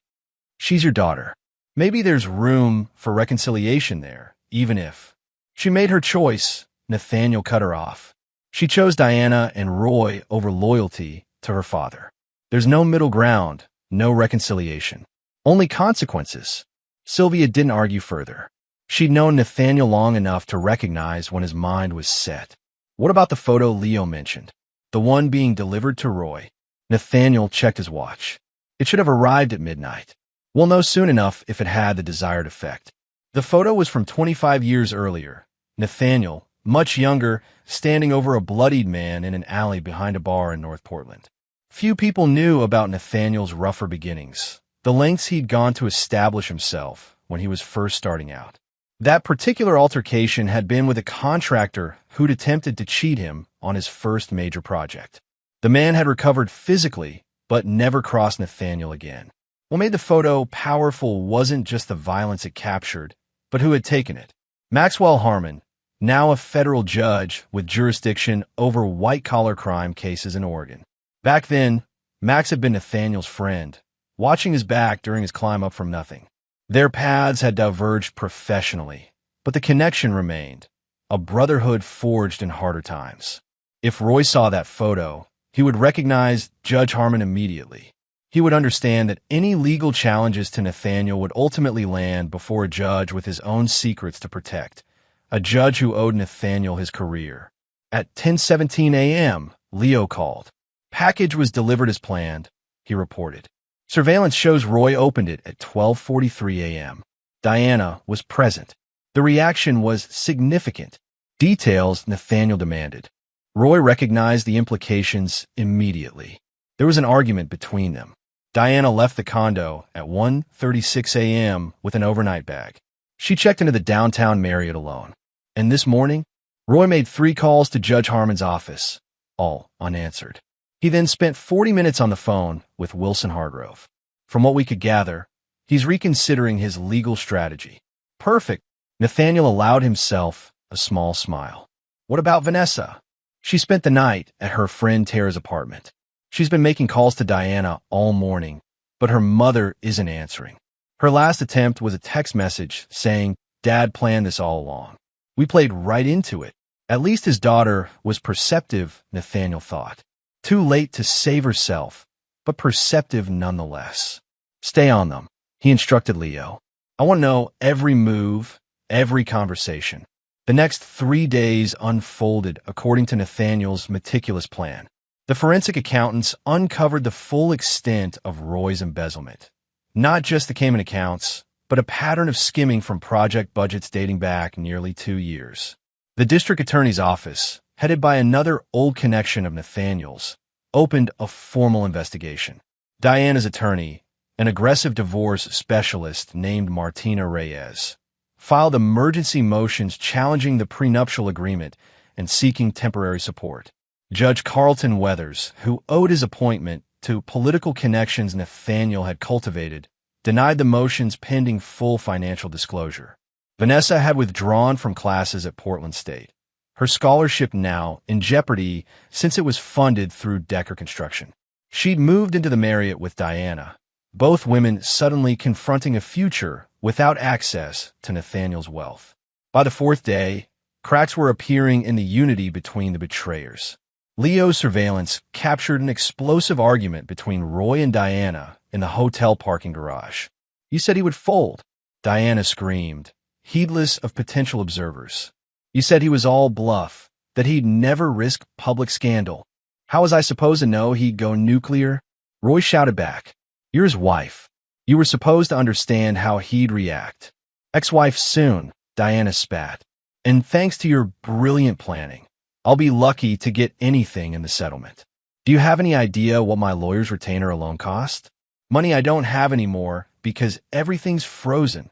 She's your daughter. Maybe there's room for reconciliation there, even if. She made her choice, Nathaniel cut her off. She chose Diana and Roy over loyalty to her father. There's no middle ground. No reconciliation. Only consequences. Sylvia didn't argue further. She'd known Nathaniel long enough to recognize when his mind was set. What about the photo Leo mentioned? The one being delivered to Roy. Nathaniel checked his watch. It should have arrived at midnight. We'll know soon enough if it had the desired effect. The photo was from 25 years earlier. Nathaniel, much younger, standing over a bloodied man in an alley behind a bar in North Portland. Few people knew about Nathaniel's rougher beginnings, the lengths he'd gone to establish himself when he was first starting out. That particular altercation had been with a contractor who'd attempted to cheat him on his first major project. The man had recovered physically, but never crossed Nathaniel again. What made the photo powerful wasn't just the violence it captured, but who had taken it. Maxwell Harmon, now a federal judge with jurisdiction over white-collar crime cases in Oregon. Back then, Max had been Nathaniel's friend, watching his back during his climb up from nothing. Their paths had diverged professionally, but the connection remained, a brotherhood forged in harder times. If Roy saw that photo, he would recognize Judge Harmon immediately. He would understand that any legal challenges to Nathaniel would ultimately land before a judge with his own secrets to protect, a judge who owed Nathaniel his career. At 10:17 a.m., Leo called. Package was delivered as planned, he reported. Surveillance shows Roy opened it at 12:43 a.m. Diana was present. The reaction was significant. Details Nathaniel demanded. Roy recognized the implications immediately. There was an argument between them. Diana left the condo at 1:36 a.m. with an overnight bag. She checked into the downtown Marriott alone. And this morning, Roy made 3 calls to Judge Harmon's office, all unanswered. He then spent 40 minutes on the phone with Wilson Hargrove. From what we could gather, he's reconsidering his legal strategy. Perfect. Nathaniel allowed himself a small smile. What about Vanessa? She spent the night at her friend Tara's apartment. She's been making calls to Diana all morning, but her mother isn't answering. Her last attempt was a text message saying, "Dad planned this all along." We played right into it. At least his daughter was perceptive, Nathaniel thought. Too late to save herself, but perceptive nonetheless. Stay on them, he instructed Leo. I want to know every move, every conversation. The next 3 days unfolded according to Nathaniel's meticulous plan. The forensic accountants uncovered the full extent of Roy's embezzlement. Not just the Cayman accounts, but a pattern of skimming from project budgets dating back nearly 2 years. The district attorney's office, headed by another old connection of Nathaniel's, opened a formal investigation. Diana's attorney, an aggressive divorce specialist named Martina Reyes, filed emergency motions challenging the prenuptial agreement and seeking temporary support. Judge Carlton Weathers, who owed his appointment to political connections Nathaniel had cultivated, denied the motions pending full financial disclosure. Vanessa had withdrawn from classes at Portland State, her scholarship now in jeopardy since it was funded through Decker Construction. She'd moved into the Marriott with Diana, both women suddenly confronting a future without access to Nathaniel's wealth. By the 4th day, cracks were appearing in the unity between the betrayers. Leo's surveillance captured an explosive argument between Roy and Diana in the hotel parking garage. "You said he would fold," Diana screamed, heedless of potential observers. "You said he was all bluff, that he'd never risk public scandal. How was I supposed to know he'd go nuclear?" Roy shouted back, "You're his wife. You were supposed to understand how he'd react." "Ex-wife soon," Diana spat. "And thanks to your brilliant planning, I'll be lucky to get anything in the settlement. Do you have any idea what my lawyer's retainer alone cost? Money I don't have anymore because everything's frozen.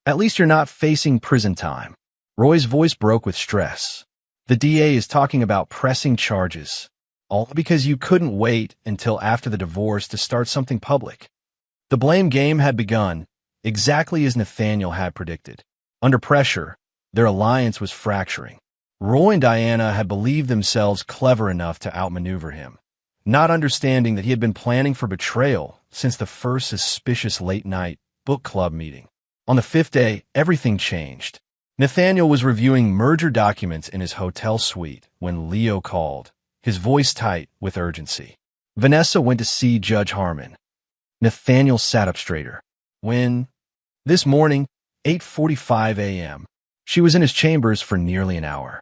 At least you're not facing prison time." Roy's voice broke with stress. "The DA is talking about pressing charges, all because you couldn't wait until after the divorce to start something public." The blame game had begun, exactly as Nathaniel had predicted. Under pressure, their alliance was fracturing. Roy and Diana had believed themselves clever enough to outmaneuver him, not understanding that he had been planning for betrayal since the first suspicious late-night book club meeting. On the 5th day, everything changed. Nathaniel was reviewing merger documents in his hotel suite when Leo called, his voice tight with urgency. Vanessa went to see Judge Harmon. Nathaniel sat up straighter. "When?" "This morning, 8:45 a.m. She was in his chambers for nearly an hour.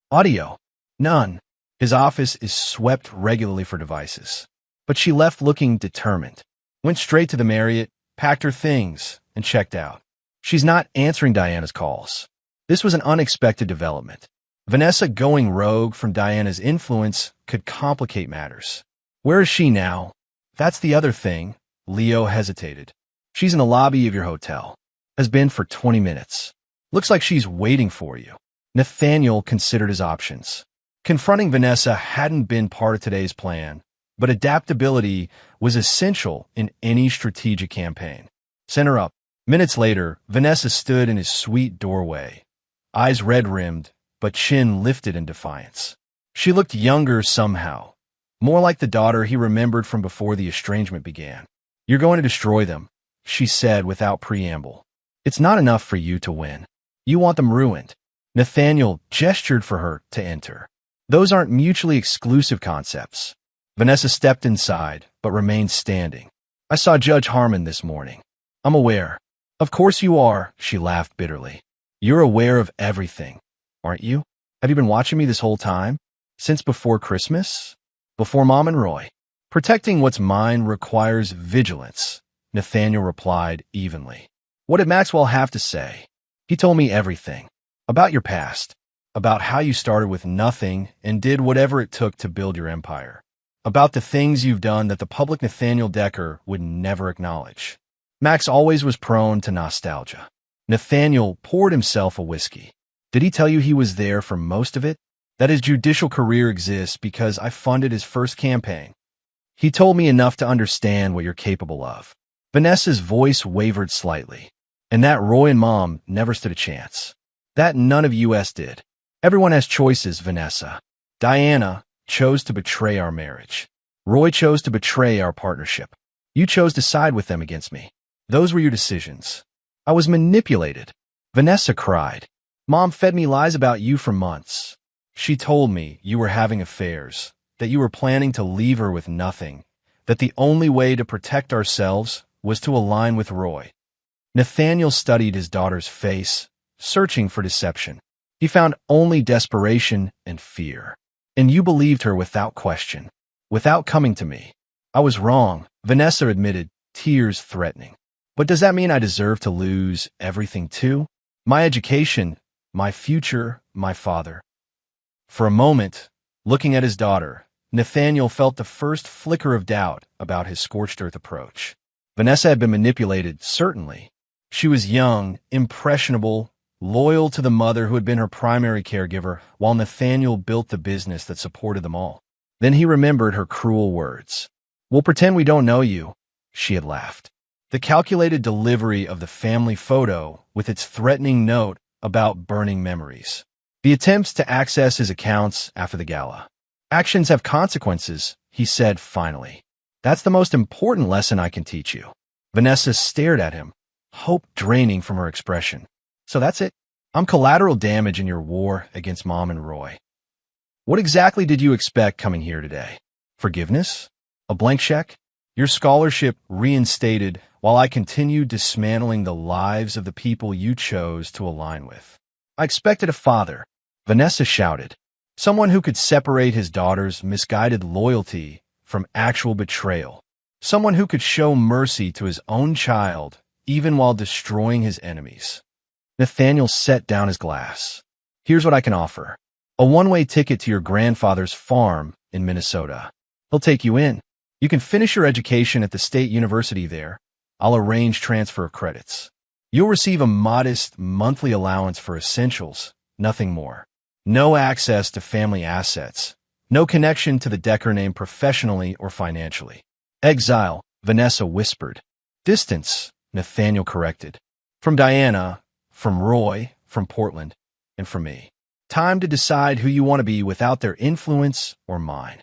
Audio? None. His office is swept regularly for devices. But she left looking determined. Went straight to the Marriott, packed her things, and checked out. She's not answering Diana's calls. This was an unexpected development. Vanessa going rogue from Diana's influence could complicate matters. Where is she now? That's the other thing. Leo hesitated. She's in the lobby of your hotel. Has been for 20 minutes. Looks like she's waiting for you. Nathaniel considered his options. Confronting Vanessa hadn't been part of today's plan, but adaptability was essential in any strategic campaign. Send her up. Minutes later, Vanessa stood in his suite doorway, eyes red-rimmed, but chin lifted in defiance. She looked younger somehow, more like the daughter he remembered from before the estrangement began. "You're going to destroy them," she said without preamble. "It's not enough for you to win. You want them ruined." Nathaniel gestured for her to enter. "Those aren't mutually exclusive concepts." Vanessa stepped inside, but remained standing. "I saw Judge Harmon this morning. I'm aware." "Of course you are," she laughed bitterly. "You're aware of everything, aren't you? Have you been watching me this whole time? Since before Christmas? Before Mom and Roy?" "Protecting what's mine requires vigilance," Nathaniel replied evenly. "What did Maxwell have to say?" "He told me everything. About your past. About how you started with nothing and did whatever it took to build your empire. About the things you've done that the public Nathaniel Decker would never acknowledge." Max always was prone to nostalgia. Nathaniel poured himself a whiskey. Did he tell you he was there for most of it? That his judicial career exists because I funded his first campaign. He told me enough to understand what you're capable of. Vanessa's voice wavered slightly. And that Roy and Mom never stood a chance. That none of us did. Everyone has choices, Vanessa. Diana chose to betray our marriage. Roy chose to betray our partnership. You chose to side with them against me. Those were your decisions. I was manipulated. Vanessa cried. Mom fed me lies about you for months. She told me you were having affairs, that you were planning to leave her with nothing, that the only way to protect ourselves was to align with Roy. Nathaniel studied his daughter's face, searching for deception. He found only desperation and fear. And you believed her without question, without coming to me. I was wrong, Vanessa admitted, tears threatening. But does that mean I deserve to lose everything too? My education, my future, my father. For a moment, looking at his daughter, Nathaniel felt the first flicker of doubt about his scorched earth approach. Vanessa had been manipulated, certainly. She was young, impressionable, loyal to the mother who had been her primary caregiver, while Nathaniel built the business that supported them all. Then he remembered her cruel words. We'll pretend we don't know you, she had laughed. The calculated delivery of the family photo with its threatening note about burning memories. The attempts to access his accounts after the gala. Actions have consequences, he said finally. That's the most important lesson I can teach you. Vanessa stared at him, hope draining from her expression. So that's it? I'm collateral damage in your war against Mom and Roy. What exactly did you expect coming here today? Forgiveness? A blank check? Your scholarship reinstated while I continued dismantling the lives of the people you chose to align with. I expected a father, Vanessa shouted. Someone who could separate his daughter's misguided loyalty from actual betrayal. Someone who could show mercy to his own child, even while destroying his enemies. Nathaniel set down his glass. Here's what I can offer. A one-way ticket to your grandfather's farm in Minnesota. He'll take you in. You can finish your education at the state university there. I'll arrange transfer of credits. You'll receive a modest monthly allowance for essentials, nothing more. No access to family assets. No connection to the Decker name professionally or financially. Exile, Vanessa whispered. Distance, Nathaniel corrected. From Diana, from Roy, from Portland, and from me. Time to decide who you want to be without their influence or mine.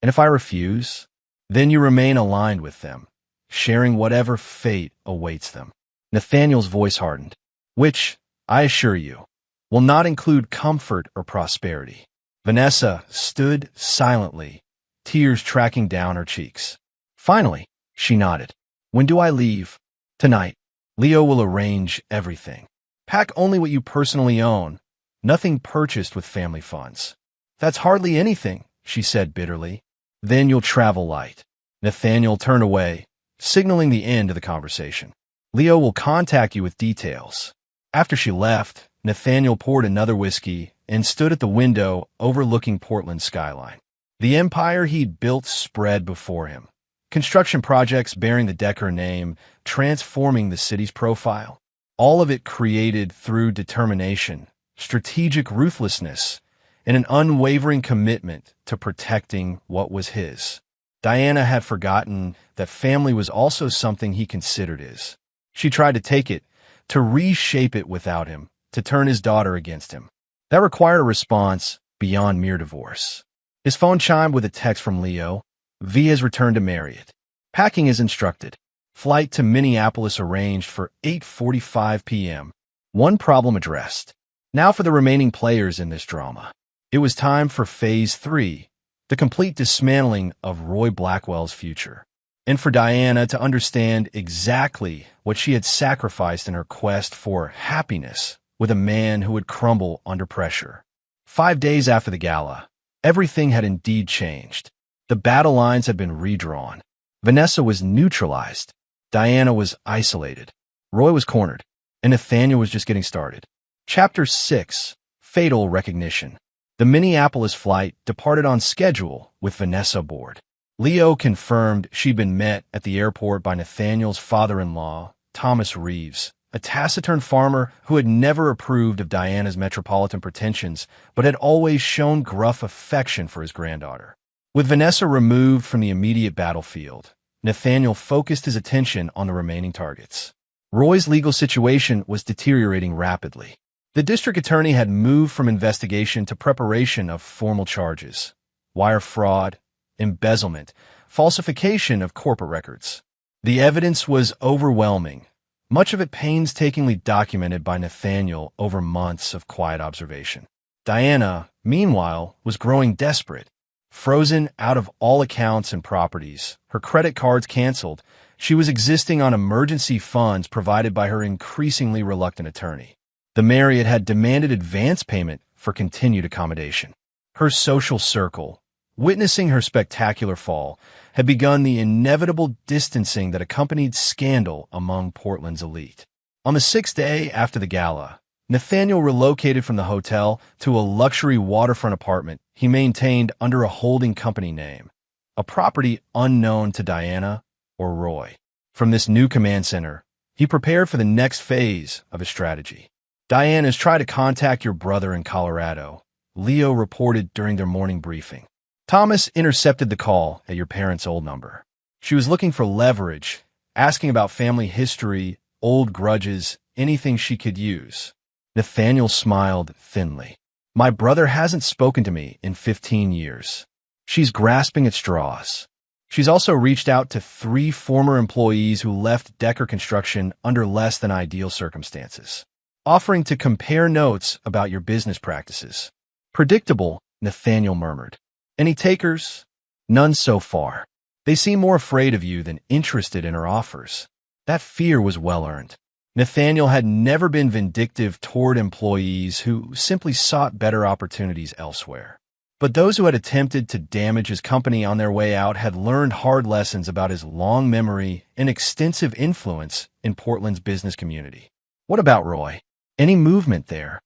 And if I refuse, then you remain aligned with them, sharing whatever fate awaits them. Nathaniel's voice hardened, which, I assure you, will not include comfort or prosperity. Vanessa stood silently, tears tracking down her cheeks. Finally, she nodded. When do I leave? Tonight. Leo will arrange everything. Pack only what you personally own, nothing purchased with family funds. That's hardly anything, she said bitterly. Then you'll travel light. Nathaniel turned away, signaling the end of the conversation. Leo will contact you with details. After she left, Nathaniel poured another whiskey and stood at the window overlooking Portland's skyline. The empire he'd built spread before him. Construction projects bearing the Decker name, transforming the city's profile. All of it created through determination, strategic ruthlessness, and an unwavering commitment to protecting what was his. Diana had forgotten that family was also something he considered his. She tried to take it, to reshape it without him, to turn his daughter against him. That required a response beyond mere divorce. His phone chimed with a text from Leo. V has returned to Marriott. Packing is instructed. Flight to Minneapolis arranged for 8:45 p.m. One problem addressed. Now for the remaining players in this drama. It was time for Phase 3, the complete dismantling of Roy Blackwell's future. And for Diana to understand exactly what she had sacrificed in her quest for happiness with a man who would crumble under pressure. 5 days after the gala, everything had indeed changed. The battle lines had been redrawn. Vanessa was neutralized. Diana was isolated. Roy was cornered. And Nathaniel was just getting started. Chapter 6, Fatal Recognition. The Minneapolis flight departed on schedule with Vanessa aboard. Leo confirmed she'd been met at the airport by Nathaniel's father-in-law, Thomas Reeves, a taciturn farmer who had never approved of Diana's metropolitan pretensions, but had always shown gruff affection for his granddaughter. With Vanessa removed from the immediate battlefield, Nathaniel focused his attention on the remaining targets. Roy's legal situation was deteriorating rapidly. The district attorney had moved from investigation to preparation of formal charges: wire fraud, embezzlement, falsification of corporate records. The evidence was overwhelming, much of it painstakingly documented by Nathaniel over months of quiet observation. Diana, meanwhile, was growing desperate. Frozen out of all accounts and properties, her credit cards canceled, she was existing on emergency funds provided by her increasingly reluctant attorney. The Marriott had demanded advance payment for continued accommodation. Her social circle, witnessing her spectacular fall, had begun the inevitable distancing that accompanied scandal among Portland's elite. On the sixth day after the gala, Nathaniel relocated from the hotel to a luxury waterfront apartment he maintained under a holding company name, a property unknown to Diana or Roy. From this new command center, he prepared for the next phase of his strategy. "Diane has tried to contact your brother in Colorado," Leo reported during their morning briefing. "Thomas intercepted the call at your parents' old number. She was looking for leverage, asking about family history, old grudges, anything she could use." Nathaniel smiled thinly. "My brother hasn't spoken to me in 15 years. She's grasping at straws. She's also reached out to 3 former employees who left Decker Construction under less than ideal circumstances, offering to compare notes about your business practices." "Predictable," Nathaniel murmured. "Any takers?" "None so far. They seem more afraid of you than interested in her offers." That fear was well-earned. Nathaniel had never been vindictive toward employees who simply sought better opportunities elsewhere. But those who had attempted to damage his company on their way out had learned hard lessons about his long memory and extensive influence in Portland's business community. "What about Roy? Any movement there?"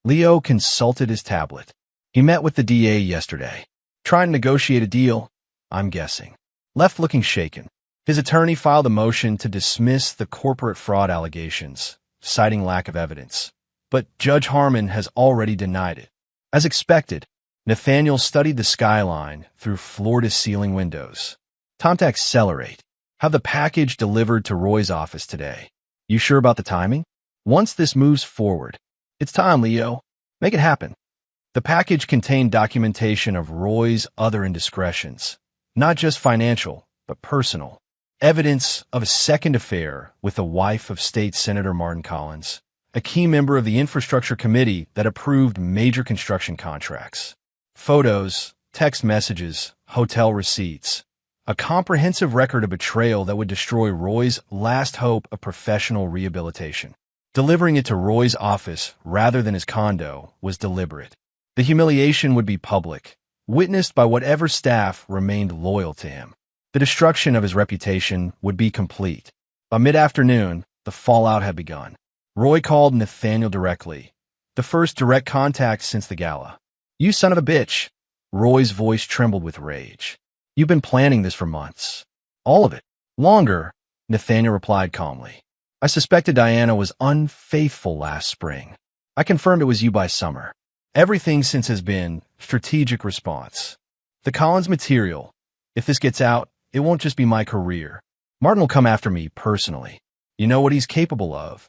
Leo consulted his tablet. "He met with the DA yesterday. Trying to negotiate a deal, I'm guessing." Left looking shaken. His attorney filed a motion to dismiss the corporate fraud allegations, citing lack of evidence. But Judge Harmon has already denied it. As expected, Nathaniel studied the skyline through floor-to-ceiling windows. "Time to accelerate. Have the package delivered to Roy's office today. You sure about the timing? Once this moves forward, it's time, Leo. Make it happen." The package contained documentation of Roy's other indiscretions, not just financial, but personal. Evidence of a second affair with the wife of State Senator Martin Collins, a key member of the infrastructure committee that approved major construction contracts. Photos, text messages, hotel receipts. A comprehensive record of betrayal that would destroy Roy's last hope of professional rehabilitation. Delivering it to Roy's office rather than his condo was deliberate. The humiliation would be public, witnessed by whatever staff remained loyal to him. The destruction of his reputation would be complete. By mid-afternoon, the fallout had begun. Roy called Nathaniel directly, the first direct contact since the gala. "You son of a bitch." Roy's voice trembled with rage. "You've been planning this for months." "All of it." "Longer," Nathaniel replied calmly. "I suspected Diana was unfaithful last spring. I confirmed it was you by summer. Everything since has been strategic response. The Collins material, if this gets out, it won't just be my career. Martin will come after me personally. You know what he's capable of."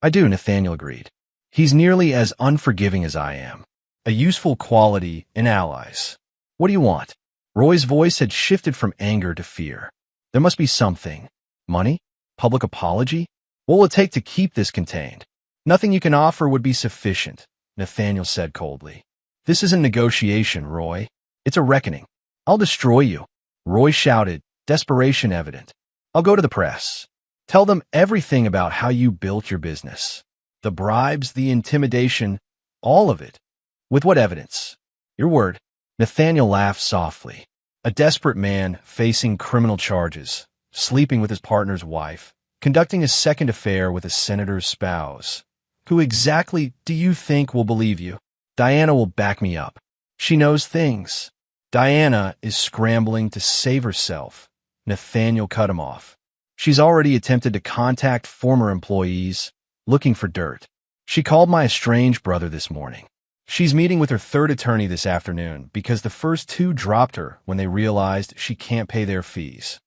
"I do," Nathaniel agreed. "He's nearly as unforgiving as I am. A useful quality in allies." "What do you want?" Roy's voice had shifted from anger to fear. "There must be something. Money? Public apology? What will it take to keep this contained?" "Nothing you can offer would be sufficient," Nathaniel said coldly. "This isn't negotiation, Roy. It's a reckoning. I'll destroy you." Roy shouted, desperation evident. "I'll go to the press. Tell them everything about how you built your business. The bribes, the intimidation, all of it." "With what evidence?" "Your word." Nathaniel laughed softly. A desperate man facing criminal charges, sleeping with his partner's wife, conducting a second affair with a senator's spouse. Who exactly do you think will believe you? Diana will back me up. She knows things. Diana is scrambling to save herself. Nathaniel cut him off. She's already attempted to contact former employees, looking for dirt. She called my estranged brother this morning. She's meeting with her third attorney this afternoon because the first two dropped her when they realized she can't pay their fees.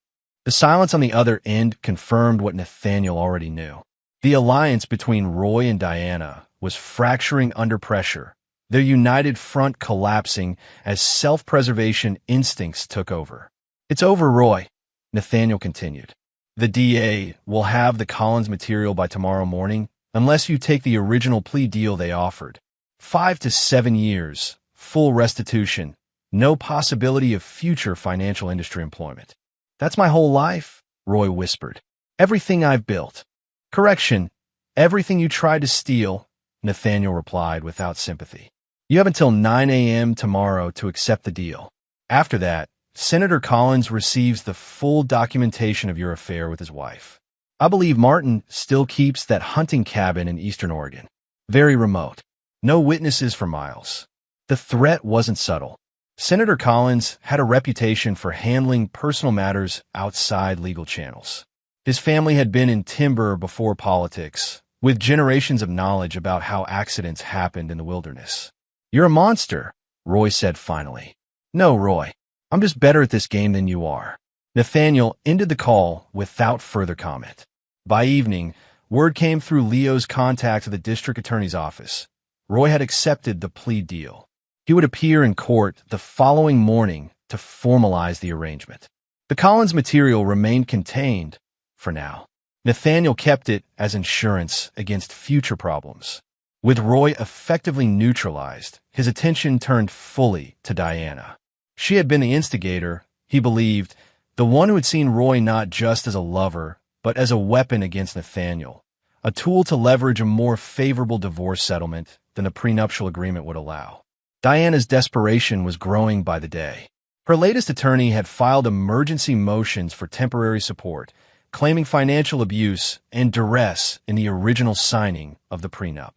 The silence on the other end confirmed what Nathaniel already knew. The alliance between Roy and Diana was fracturing under pressure, their united front collapsing as self-preservation instincts took over. "It's over, Roy," Nathaniel continued. "The DA will have the Collins material by tomorrow morning unless you take the original plea deal they offered. 5 to 7 years, full restitution, no possibility of future financial industry employment." "That's my whole life," Roy whispered. "Everything I've built." "Correction, everything you tried to steal," Nathaniel replied without sympathy. "You have until 9 a.m. tomorrow to accept the deal. After that, Senator Collins receives the full documentation of your affair with his wife. I believe Martin still keeps that hunting cabin in Eastern Oregon. Very remote. No witnesses for miles." The threat wasn't subtle. Senator Collins had a reputation for handling personal matters outside legal channels. His family had been in timber before politics, with generations of knowledge about how accidents happened in the wilderness. "You're a monster," Roy said finally. "No, Roy. I'm just better at this game than you are." Nathaniel ended the call without further comment. By evening, word came through Leo's contact at the district attorney's office. Roy had accepted the plea deal. He would appear in court the following morning to formalize the arrangement. The Collins material remained contained for now. Nathaniel kept it as insurance against future problems. With Roy effectively neutralized, his attention turned fully to Diana. She had been the instigator, he believed, the one who had seen Roy not just as a lover, but as a weapon against Nathaniel, a tool to leverage a more favorable divorce settlement than the prenuptial agreement would allow. Diana's desperation was growing by the day. Her latest attorney had filed emergency motions for temporary support, claiming financial abuse and duress in the original signing of the prenup.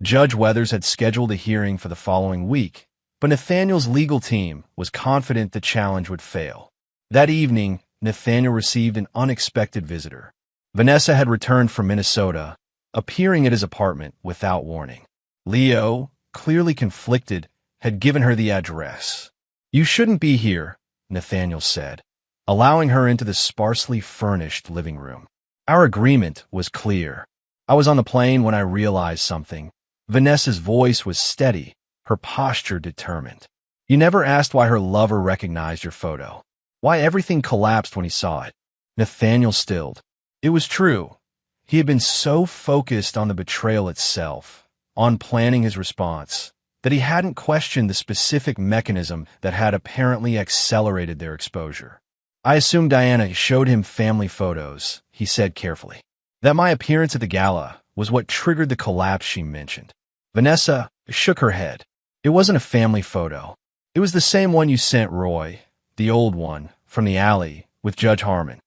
Judge Weathers had scheduled a hearing for the following week, but Nathaniel's legal team was confident the challenge would fail. That evening, Nathaniel received an unexpected visitor. Vanessa had returned from Minnesota, appearing at his apartment without warning. Leo, clearly conflicted, had given her the address. "You shouldn't be here," Nathaniel said, allowing her into the sparsely furnished living room. "Our agreement was clear. I was on the plane when I realized something." Vanessa's voice was steady, her posture determined. "You never asked why her lover recognized your photo. Why everything collapsed when he saw it." Nathaniel stilled. It was true. He had been so focused on the betrayal itself, on planning his response, that he hadn't questioned the specific mechanism that had apparently accelerated their exposure. "I assumed Diana showed him family photos," he said carefully. "That my appearance at the gala was what triggered the collapse she mentioned." Vanessa shook her head. "It wasn't a family photo. It was the same one you sent Roy, the old one, from the alley with Judge Harmon."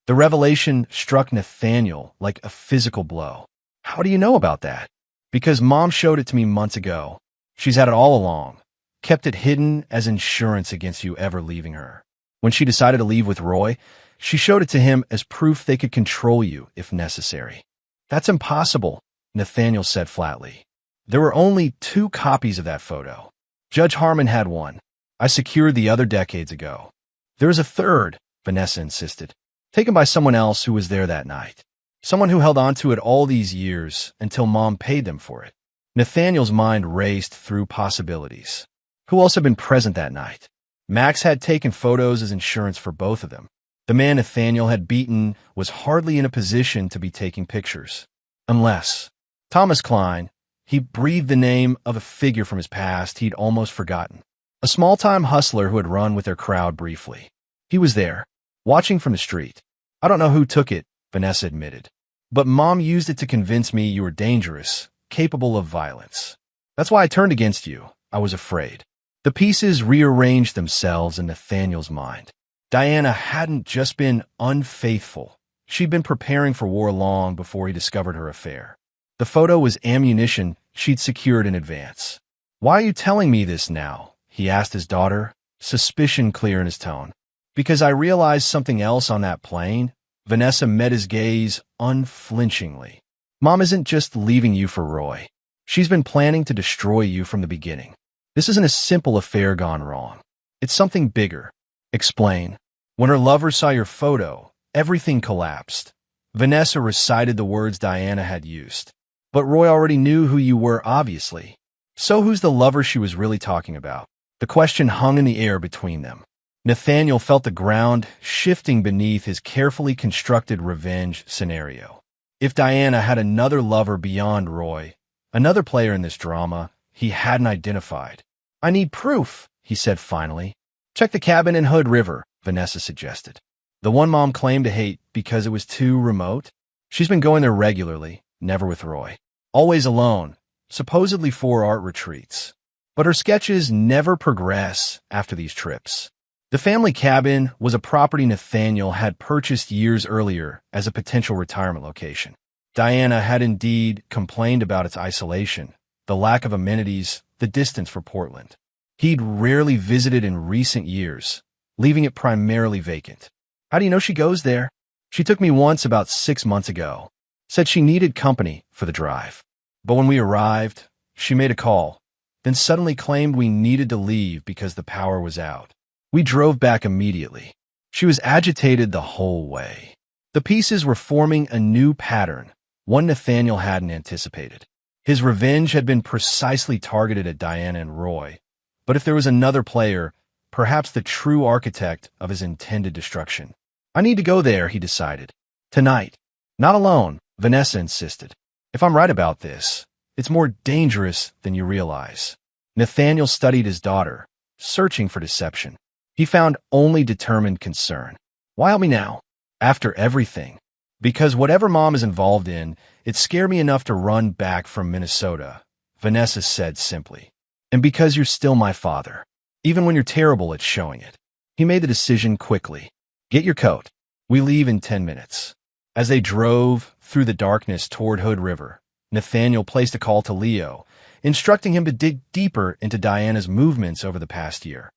The revelation struck Nathaniel like a physical blow. "How do you know about that?" "Because Mom showed it to me months ago. She's had it all along, kept it hidden as insurance against you ever leaving her. When she decided to leave with Roy, she showed it to him as proof they could control you if necessary." "That's impossible," Nathaniel said flatly. "There were only 2 copies of that photo. Judge Harmon had one. I secured the other decades ago. There is a third," Vanessa insisted, "taken by someone else who was there that night. Someone who held on to it all these years until Mom paid them for it." Nathaniel's mind raced through possibilities. Who else had been present that night? Max had taken photos as insurance for both of them. The man Nathaniel had beaten was hardly in a position to be taking pictures. Unless Thomas Klein, he breathed the name of a figure from his past he'd almost forgotten. A small-time hustler who had run with their crowd briefly. He was there, watching from the street. "I don't know who took it," Vanessa admitted. "But Mom used it to convince me you were dangerous, capable of violence. That's why I turned against you. I was afraid." The pieces rearranged themselves in Nathaniel's mind. Diana hadn't just been unfaithful. She'd been preparing for war long before he discovered her affair. The photo was ammunition she'd secured in advance. "Why are you telling me this now?" he asked his daughter, suspicion clear in his tone. "Because I realized something else on that plane." Vanessa met his gaze unflinchingly. Mom isn't just leaving you for Roy. She's been planning to destroy you from the beginning. This isn't a simple affair gone wrong. It's something bigger. Explain. When her lover saw your photo, everything collapsed. Vanessa recited the words Diana had used. But Roy already knew who you were, obviously. So who's the lover she was really talking about? The question hung in the air between them. Nathaniel felt the ground shifting beneath his carefully constructed revenge scenario. If Diana had another lover beyond Roy, another player in this drama he hadn't identified. I need proof, he said finally. Check the cabin in Hood River, Vanessa suggested. The one Mom claimed to hate because it was too remote? She's been going there regularly, never with Roy. Always alone, supposedly for art retreats. But her sketches never progress after these trips. The family cabin was a property Nathaniel had purchased years earlier as a potential retirement location. Diana had indeed complained about its isolation, the lack of amenities, the distance for Portland. He'd rarely visited in recent years, leaving it primarily vacant. How do you know she goes there? She took me once about 6 months ago. Said she needed company for the drive. But when we arrived, she made a call, then suddenly claimed we needed to leave because the power was out. We drove back immediately. She was agitated the whole way. The pieces were forming a new pattern, one Nathaniel hadn't anticipated. His revenge had been precisely targeted at Diana and Roy, but if there was another player, perhaps the true architect of his intended destruction. I need to go there, he decided. Tonight. Not alone, Vanessa insisted. If I'm right about this, it's more dangerous than you realize. Nathaniel studied his daughter, searching for deception. He found only determined concern. Why help me now? After everything. Because whatever Mom is involved in, it scared me enough to run back from Minnesota, Vanessa said simply. And because you're still my father, even when you're terrible at showing it. He made the decision quickly. Get your coat. We leave in 10 minutes. As they drove through the darkness toward Hood River, Nathaniel placed a call to Leo, instructing him to dig deeper into Diana's movements over the past year.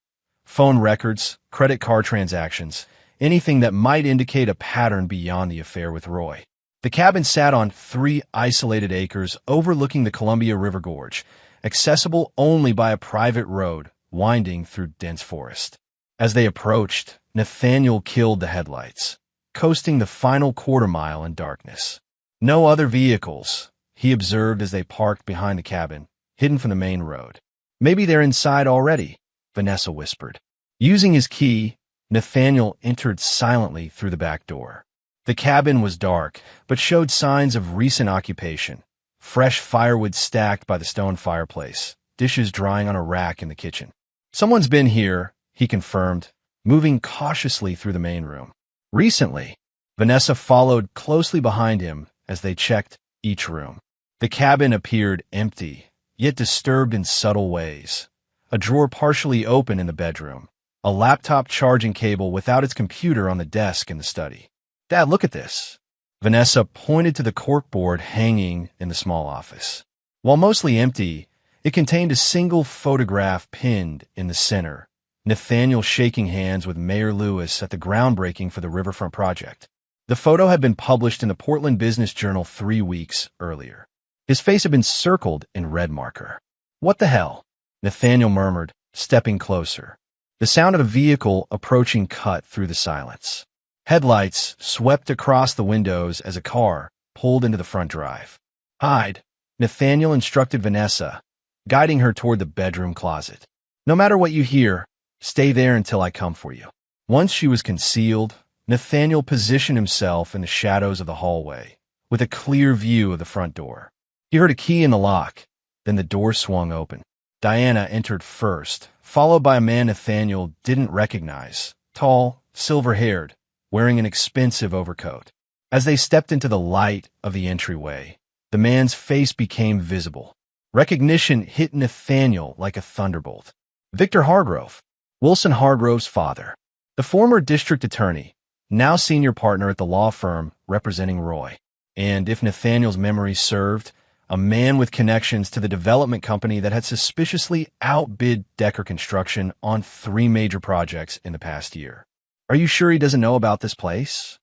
Phone records, credit card transactions, anything that might indicate a pattern beyond the affair with Roy. The cabin sat on 3 isolated acres overlooking the Columbia River Gorge, accessible only by a private road winding through dense forest. As they approached, Nathaniel killed the headlights, coasting the final quarter-mile in darkness. No other vehicles, he observed as they parked behind the cabin, hidden from the main road. Maybe they're inside already, Vanessa whispered. Using his key, Nathaniel entered silently through the back door. The cabin was dark, but showed signs of recent occupation. Fresh firewood stacked by the stone fireplace, dishes drying on a rack in the kitchen. Someone's been here, he confirmed, moving cautiously through the main room. Recently, Vanessa followed closely behind him as they checked each room. The cabin appeared empty, yet disturbed in subtle ways. A drawer partially open in the bedroom. A laptop charging cable without its computer on the desk in the study. Dad, look at this. Vanessa pointed to the corkboard hanging in the small office. While mostly empty, it contained a single photograph pinned in the center. Nathaniel shaking hands with Mayor Lewis at the groundbreaking for the Riverfront project. The photo had been published in the Portland Business Journal 3 weeks earlier. His face had been circled in red marker. What the hell? Nathaniel murmured, stepping closer. The sound of a vehicle approaching cut through the silence. Headlights swept across the windows as a car pulled into the front drive. Hide, Nathaniel instructed Vanessa, guiding her toward the bedroom closet. No matter what you hear, stay there until I come for you. Once she was concealed, Nathaniel positioned himself in the shadows of the hallway, with a clear view of the front door. He heard a key in the lock, then the door swung open. Diana entered first, followed by a man Nathaniel didn't recognize, tall, silver-haired, wearing an expensive overcoat. As they stepped into the light of the entryway, the man's face became visible. Recognition hit Nathaniel like a thunderbolt. Victor Hargrove, Wilson Hargrove's father, the former district attorney, now senior partner at the law firm representing Roy. And if Nathaniel's memory served, a man with connections to the development company that had suspiciously outbid Decker Construction on 3 major projects in the past year. Are you sure he doesn't know about this place?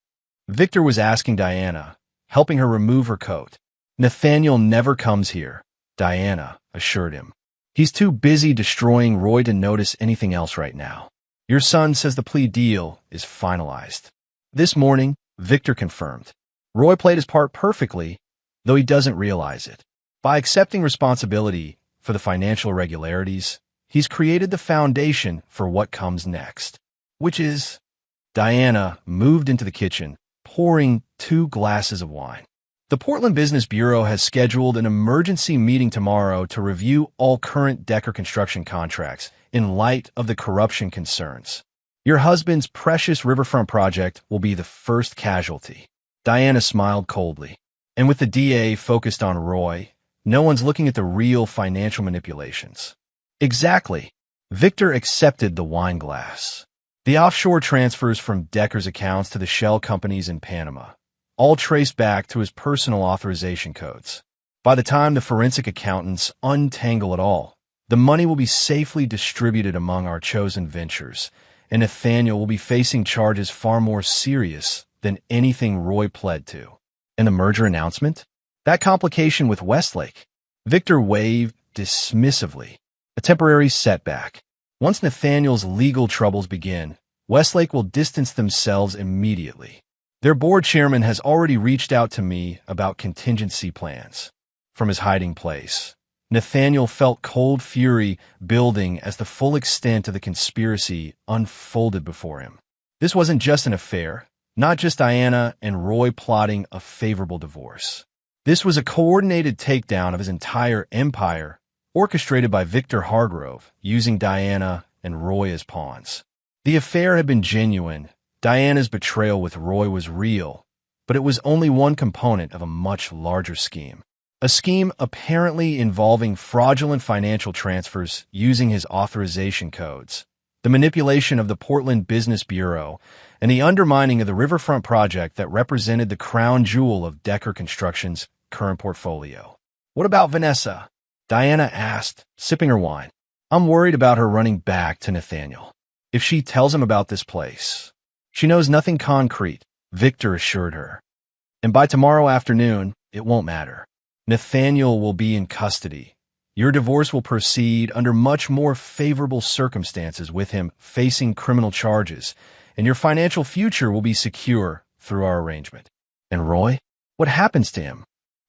Victor was asking Diana, helping her remove her coat. Nathaniel never comes here, Diana assured him. He's too busy destroying Roy to notice anything else right now. Your son says the plea deal is finalized. This morning, Victor confirmed. Roy played his part perfectly, though he doesn't realize it. By accepting responsibility for the financial irregularities, he's created the foundation for what comes next, which is... Diana moved into the kitchen, pouring 2 glasses of wine. The Portland Business Bureau has scheduled an emergency meeting tomorrow to review all current Decker construction contracts in light of the corruption concerns. Your husband's precious riverfront project will be the first casualty. Diana smiled coldly. And with the DA focused on Roy, no one's looking at the real financial manipulations. Exactly. Victor accepted the wine glass. The offshore transfers from Decker's accounts to the shell companies in Panama, all traced back to his personal authorization codes. By the time the forensic accountants untangle it all, the money will be safely distributed among our chosen ventures, and Nathaniel will be facing charges far more serious than anything Roy pled to. And the merger announcement? That complication with Westlake? Victor waved dismissively. A temporary setback. Once Nathaniel's legal troubles begin, Westlake will distance themselves immediately. Their board chairman has already reached out to me about contingency plans. From his hiding place, Nathaniel felt cold fury building as the full extent of the conspiracy unfolded before him. This wasn't just an affair, not just Diana and Roy plotting a favorable divorce. This was a coordinated takedown of his entire empire, orchestrated by Victor Hargrove, using Diana and Roy as pawns. The affair had been genuine. Diana's betrayal with Roy was real, but it was only one component of a much larger scheme. A scheme apparently involving fraudulent financial transfers using his authorization codes, the manipulation of the Portland Business Bureau, and the undermining of the riverfront project that represented the crown jewel of Decker Construction's current portfolio. What about Vanessa? Diana asked, sipping her wine. I'm worried about her running back to Nathaniel. If she tells him about this place. She knows nothing concrete, Victor assured her. And by tomorrow afternoon, it won't matter. Nathaniel will be in custody. Your divorce will proceed under much more favorable circumstances with him facing criminal charges, and your financial future will be secure through our arrangement. And Roy? What happens to him?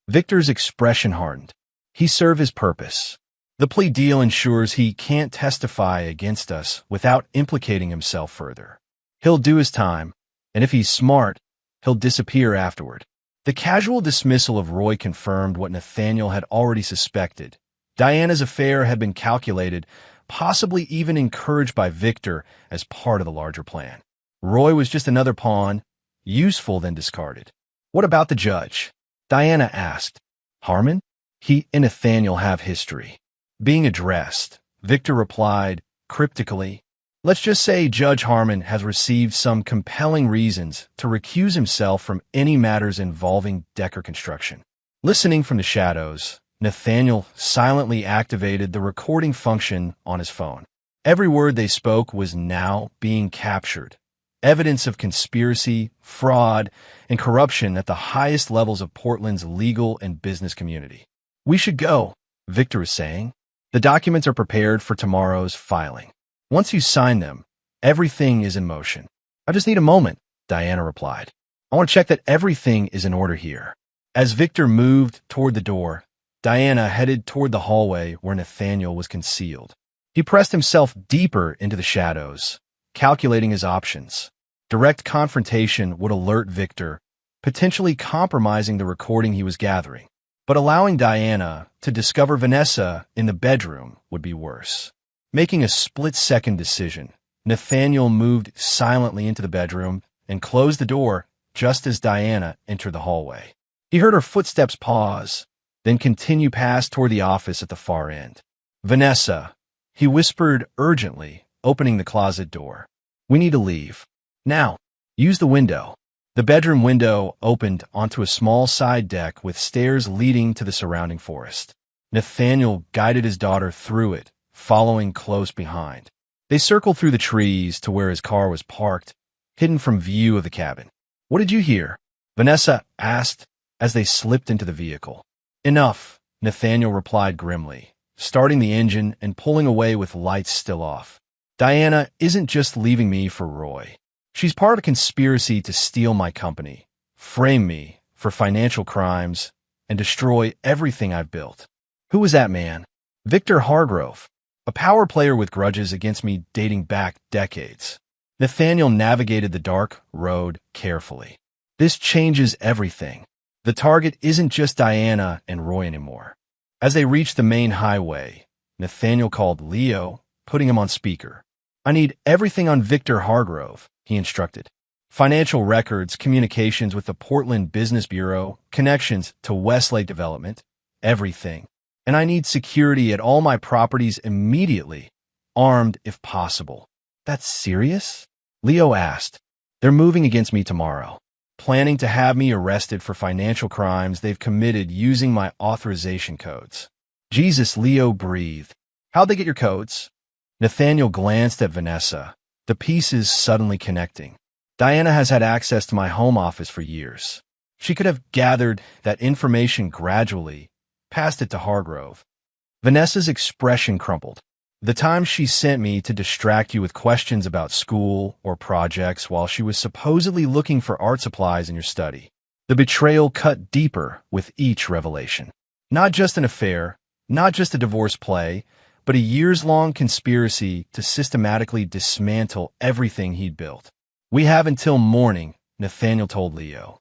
Victor's expression hardened. He served his purpose. The plea deal ensures he can't testify against us without implicating himself further. He'll do his time, and if he's smart, he'll disappear afterward. The casual dismissal of Roy confirmed what Nathaniel had already suspected. Diana's affair had been calculated, possibly even encouraged by Victor as part of the larger plan. Roy was just another pawn, useful then discarded. What about the judge? Diana asked. Harmon? He and Nathaniel have history. Being addressed, Victor replied, cryptically, let's just say Judge Harmon has received some compelling reasons to recuse himself from any matters involving Decker Construction. Listening from the shadows, Nathaniel silently activated the recording function on his phone. Every word they spoke was now being captured. Evidence of conspiracy, fraud, and corruption at the highest levels of Portland's legal and business community. We should go, Victor was saying. The documents are prepared for tomorrow's filing. Once you sign them, everything is in motion. I just need a moment, Diana replied. I want to check that everything is in order here. As Victor moved toward the door, Diana headed toward the hallway where Nathaniel was concealed. He pressed himself deeper into the shadows, calculating his options. Direct confrontation would alert Victor, potentially compromising the recording he was gathering. But allowing Diana to discover Vanessa in the bedroom would be worse. Making a split-second decision, Nathaniel moved silently into the bedroom and closed the door just as Diana entered the hallway. He heard her footsteps pause, then continue past toward the office at the far end. Vanessa, he whispered urgently, opening the closet door. We need to leave. Now, use the window. The bedroom window opened onto a small side deck with stairs leading to the surrounding forest. Nathaniel guided his daughter through it, following close behind. They circled through the trees to where his car was parked, hidden from view of the cabin. What did you hear? Vanessa asked as they slipped into the vehicle. Enough, Nathaniel replied grimly, starting the engine and pulling away with lights still off. Diana isn't just leaving me for Roy. She's part of a conspiracy to steal my company, frame me for financial crimes, and destroy everything I've built. Who was that man? Victor Hargrove, a power player with grudges against me dating back decades. Nathaniel navigated the dark road carefully. This changes everything. The target isn't just Diana and Roy anymore. As they reached the main highway, Nathaniel called Leo, putting him on speaker. I need everything on Victor Hargrove, he instructed. Financial records, communications with the Portland Business Bureau, connections to Westlake Development, everything. And I need security at all my properties immediately, armed if possible. That's serious? Leo asked. They're moving against me tomorrow, planning to have me arrested for financial crimes they've committed using my authorization codes. Jesus, Leo breathed. How'd they get your codes? Nathaniel glanced at Vanessa, the pieces suddenly connecting. Diana has had access to my home office for years. She could have gathered that information gradually, passed it to Hargrove. Vanessa's expression crumpled. The time she sent me to distract you with questions about school or projects while she was supposedly looking for art supplies in your study. The betrayal cut deeper with each revelation. Not just an affair, not just a divorce play, but a years-long conspiracy to systematically dismantle everything he'd built. We have until morning, Nathaniel told Leo.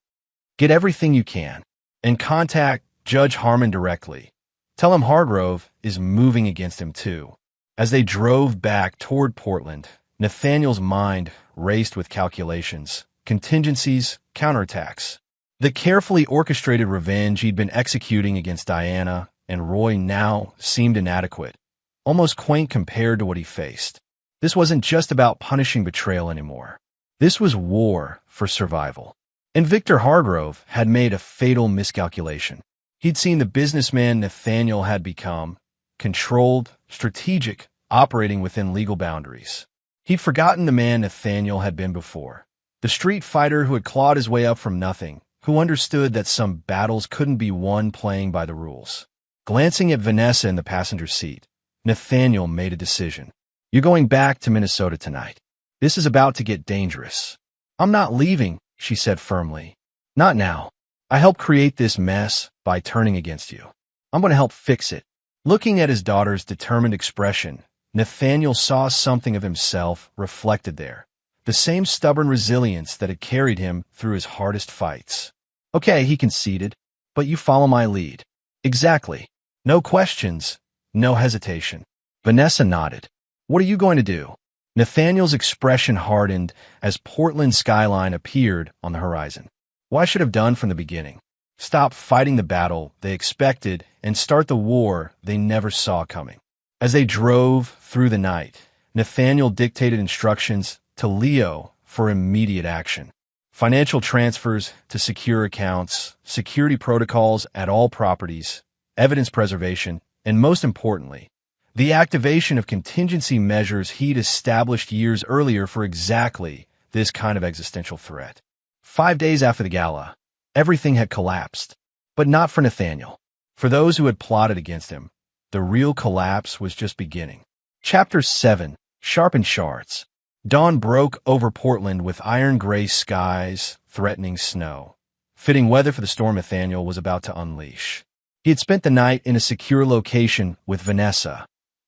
Get everything you can, and contact Judge Harmon directly. Tell him Hargrove is moving against him too. As they drove back toward Portland, Nathaniel's mind raced with calculations, contingencies, counterattacks. The carefully orchestrated revenge he'd been executing against Diana and Roy now seemed inadequate, almost quaint compared to what he faced. This wasn't just about punishing betrayal anymore. This was war for survival. And Victor Hargrove had made a fatal miscalculation. He'd seen the businessman Nathaniel had become, controlled, strategic, operating within legal boundaries. He'd forgotten the man Nathaniel had been before, the street fighter who had clawed his way up from nothing, who understood that some battles couldn't be won playing by the rules. Glancing at Vanessa in the passenger seat, Nathaniel made a decision. You're going back to Minnesota tonight. This is about to get dangerous. I'm not leaving, she said firmly. Not now. I helped create this mess by turning against you. I'm going to help fix it. Looking at his daughter's determined expression, Nathaniel saw something of himself reflected there, the same stubborn resilience that had carried him through his hardest fights. Okay, he conceded, but you follow my lead. Exactly. No questions, no hesitation. Vanessa nodded. What are you going to do? Nathaniel's expression hardened as Portland's skyline appeared on the horizon. What I should have done from the beginning. Stop fighting the battle they expected and start the war they never saw coming. As they drove through the night, Nathaniel dictated instructions to Leo for immediate action. Financial transfers to secure accounts, security protocols at all properties, evidence preservation, and most importantly, the activation of contingency measures he'd established years earlier for exactly this kind of existential threat. 5 days after the gala, everything had collapsed, but not for Nathaniel. For those who had plotted against him, the real collapse was just beginning. Chapter 7, Sharpened Shards. Dawn broke over Portland with iron-gray skies, threatening snow. Fitting weather for the storm Nathaniel was about to unleash. He had spent the night in a secure location with Vanessa,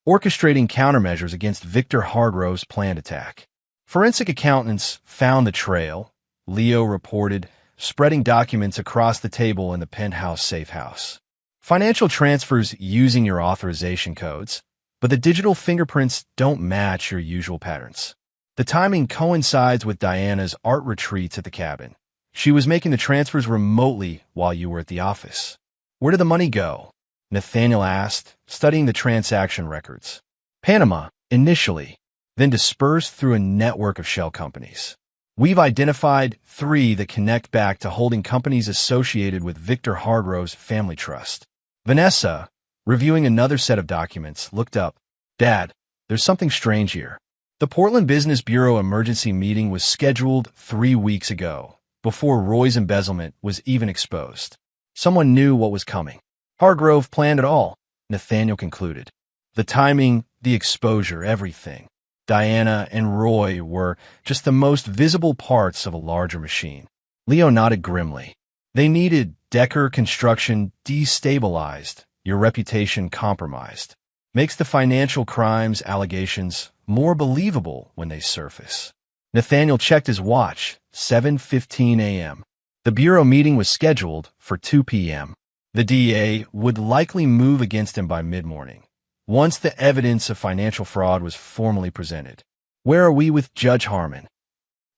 orchestrating countermeasures against Victor Hargrove's planned attack. Forensic accountants found the trail, Leo reported, spreading documents across the table in the penthouse safe house. Financial transfers using your authorization codes, but the digital fingerprints don't match your usual patterns. The timing coincides with Diana's art retreats at the cabin. She was making the transfers remotely while you were at the office. Where did the money go? Nathaniel asked, studying the transaction records. Panama, initially, then dispersed through a network of shell companies. We've identified 3 that connect back to holding companies associated with Victor Hargrove's family trust. Vanessa, reviewing another set of documents, looked up. Dad, there's something strange here. The Portland Business Bureau emergency meeting was scheduled 3 weeks ago, before Roy's embezzlement was even exposed. Someone knew what was coming. Hargrove planned it all, Nathaniel concluded. The timing, the exposure, everything. Diana and Roy were just the most visible parts of a larger machine. Leo nodded grimly. They needed Decker Construction destabilized, your reputation compromised. Makes the financial crimes allegations more believable when they surface. Nathaniel checked his watch, 7:15 a.m. The bureau meeting was scheduled for 2 p.m. The DA would likely move against him by mid-morning, once the evidence of financial fraud was formally presented. Where are we with Judge Harmon?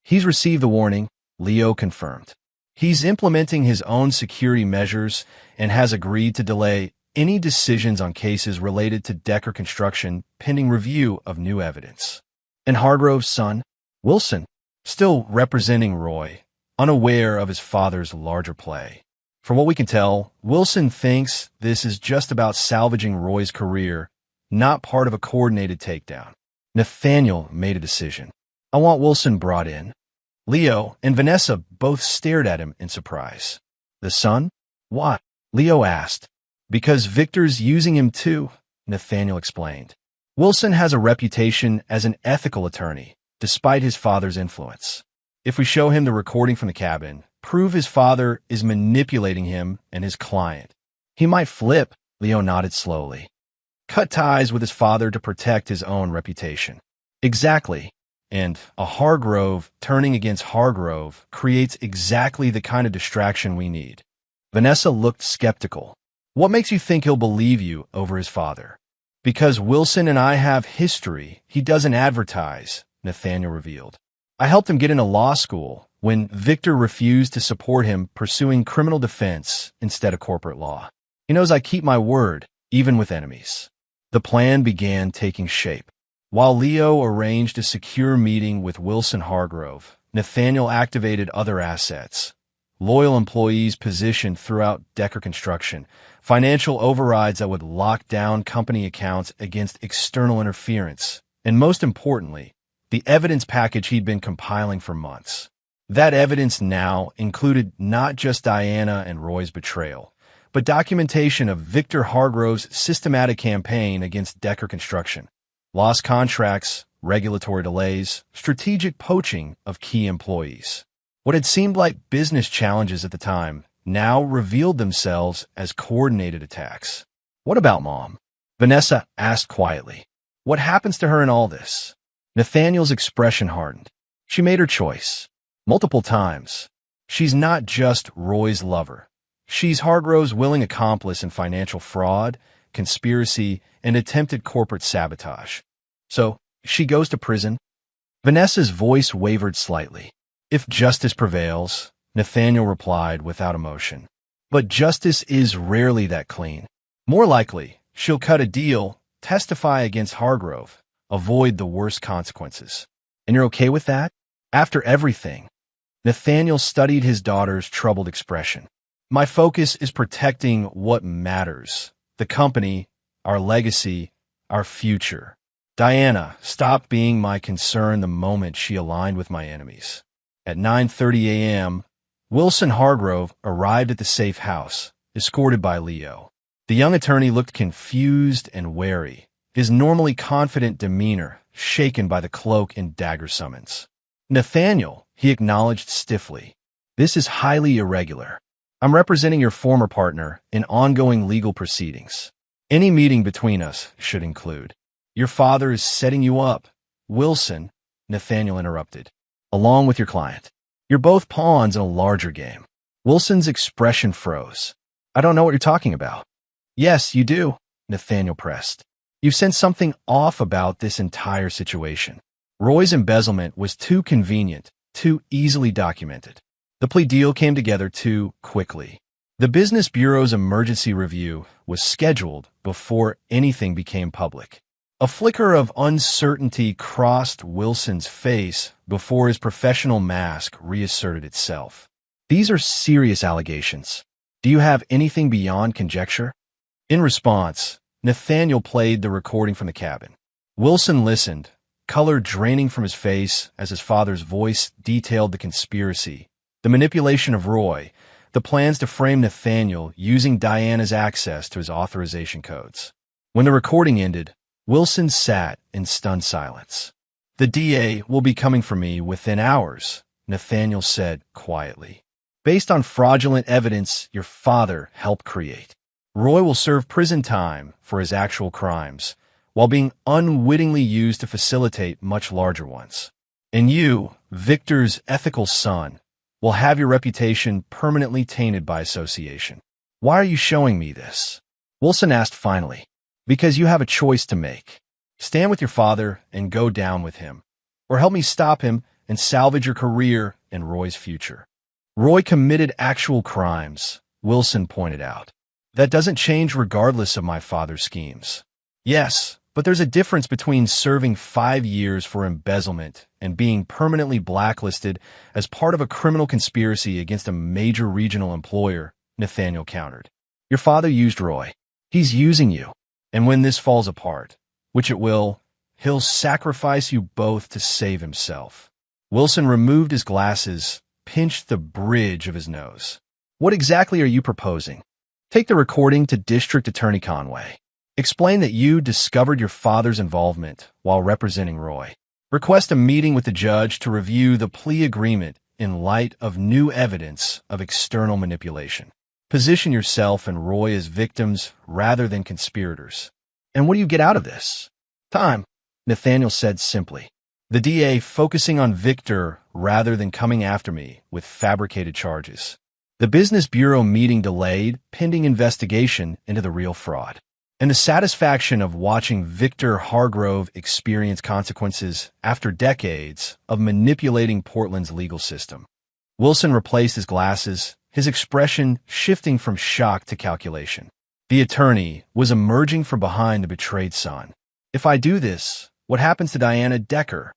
He's received the warning, Leo confirmed. He's implementing his own security measures and has agreed to delay any decisions on cases related to Decker Construction pending review of new evidence. And Hargrove's son, Wilson, still representing Roy, unaware of his father's larger play. From what we can tell, Wilson thinks this is just about salvaging Roy's career, not part of a coordinated takedown. Nathaniel made a decision. I want Wilson brought in. Leo and Vanessa both stared at him in surprise. The son? Why? Leo asked. Because Victor's using him too, Nathaniel explained. Wilson has a reputation as an ethical attorney, despite his father's influence. If we show him the recording from the cabin, prove his father is manipulating him and his client, he might flip, Leo nodded slowly. Cut ties with his father to protect his own reputation. Exactly. And a Hargrove turning against Hargrove creates exactly the kind of distraction we need. Vanessa looked skeptical. What makes you think he'll believe you over his father? Because Wilson and I have history he doesn't advertise, Nathaniel revealed. I helped him get into law school when Victor refused to support him pursuing criminal defense instead of corporate law. He knows I keep my word, even with enemies. The plan began taking shape. While Leo arranged a secure meeting with Wilson Hargrove, Nathaniel activated other assets. Loyal employees positioned throughout Decker Construction, financial overrides that would lock down company accounts against external interference, and most importantly, the evidence package he'd been compiling for months. That evidence now included not just Diana and Roy's betrayal, but documentation of Victor Hargrove's systematic campaign against Decker Construction. Lost contracts, regulatory delays, strategic poaching of key employees. What had seemed like business challenges at the time now revealed themselves as coordinated attacks. What about Mom? Vanessa asked quietly. What happens to her in all this? Nathaniel's expression hardened. She made her choice. Multiple times. She's not just Roy's lover. She's Hargrove's willing accomplice in financial fraud, conspiracy, and attempted corporate sabotage. So, she goes to prison? Vanessa's voice wavered slightly. If justice prevails, Nathaniel replied without emotion. But justice is rarely that clean. More likely, she'll cut a deal, testify against Hargrove, avoid the worst consequences. And you're okay with that? After everything? Nathaniel studied his daughter's troubled expression. My focus is protecting what matters. The company, our legacy, our future. Diana stopped being my concern the moment she aligned with my enemies. At 9:30 a.m., Wilson Hargrove arrived at the safe house, escorted by Leo. The young attorney looked confused and wary, his normally confident demeanor shaken by the cloak and dagger summons. Nathaniel, he acknowledged stiffly. This is highly irregular. I'm representing your former partner in ongoing legal proceedings. Any meeting between us should include. Your father is setting you up. Wilson, Nathaniel interrupted, along with your client. You're both pawns in a larger game. Wilson's expression froze. I don't know what you're talking about. Yes, you do, Nathaniel pressed. You sense something off about this entire situation. Roy's embezzlement was too convenient, too easily documented. The plea deal came together too quickly. The Business Bureau's emergency review was scheduled before anything became public. A flicker of uncertainty crossed Wilson's face before his professional mask reasserted itself. These are serious allegations. Do you have anything beyond conjecture? In response, Nathaniel played the recording from the cabin. Wilson listened, color draining from his face as his father's voice detailed the conspiracy, the manipulation of Roy, the plans to frame Nathaniel using Diana's access to his authorization codes. When the recording ended, Wilson sat in stunned silence. "The DA will be coming for me within hours," Nathaniel said quietly. "Based on fraudulent evidence your father helped create. Roy will serve prison time for his actual crimes, while being unwittingly used to facilitate much larger ones. And you, Victor's ethical son, will have your reputation permanently tainted by association." "Why are you showing me this?" Wilson asked finally. "Because you have a choice to make. Stand with your father and go down with him, or help me stop him and salvage your career and Roy's future." "Roy committed actual crimes," Wilson pointed out. "That doesn't change regardless of my father's schemes." "Yes, but there's a difference between serving 5 years for embezzlement and being permanently blacklisted as part of a criminal conspiracy against a major regional employer," Nathaniel countered. "Your father used Roy. He's using you. And when this falls apart, which it will, he'll sacrifice you both to save himself." Wilson removed his glasses, pinched the bridge of his nose. "What exactly are you proposing?" "Take the recording to District Attorney Conway. Explain that you discovered your father's involvement while representing Roy. Request a meeting with the judge to review the plea agreement in light of new evidence of external manipulation. Position yourself and Roy as victims rather than conspirators." "And what do you get out of this?" "Time," Nathaniel said simply. "The DA focusing on Victor rather than coming after me with fabricated charges. The Business Bureau meeting delayed pending investigation into the real fraud. And the satisfaction of watching Victor Hargrove experience consequences after decades of manipulating Portland's legal system." Wilson replaced his glasses, his expression shifting from shock to calculation. The attorney was emerging from behind the betrayed son. "If I do this, what happens to Diana Decker?"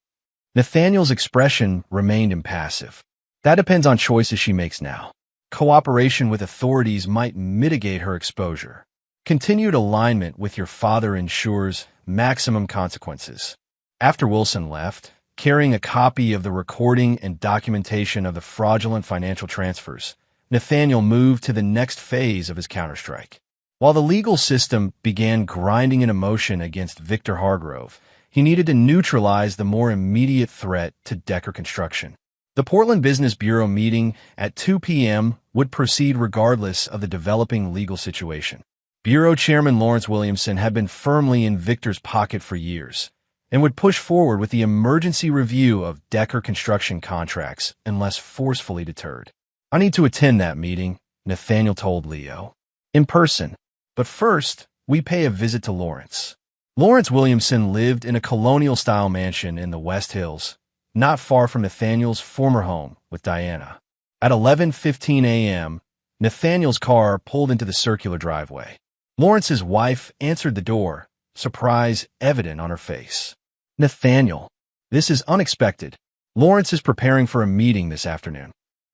Nathaniel's expression remained impassive. "That depends on choices she makes now. Cooperation with authorities might mitigate her exposure. Continued alignment with your father ensures maximum consequences." After Wilson left, carrying a copy of the recording and documentation of the fraudulent financial transfers, Nathaniel moved to the next phase of his counterstrike. While the legal system began grinding into motion against Victor Hargrove, he needed to neutralize the more immediate threat to Decker Construction. The Portland Business Bureau meeting at 2 p.m. would proceed regardless of the developing legal situation. Bureau Chairman Lawrence Williamson had been firmly in Victor's pocket for years and would push forward with the emergency review of Decker Construction contracts unless forcefully deterred. "I need to attend that meeting," Nathaniel told Leo. "In person. But first, we pay a visit to Lawrence." Lawrence Williamson lived in a colonial-style mansion in the West Hills, not far from Nathaniel's former home with Diana. At 11:15 a.m., Nathaniel's car pulled into the circular driveway. Lawrence's wife answered the door, surprise evident on her face. "Nathaniel, this is unexpected. Lawrence is preparing for a meeting this afternoon."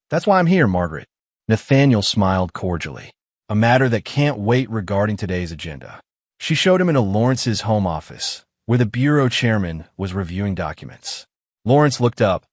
"That's why I'm here, Margaret." Nathaniel smiled cordially. "A matter that can't wait regarding today's agenda." She showed him into Lawrence's home office, where the bureau chairman was reviewing documents. Lawrence looked up,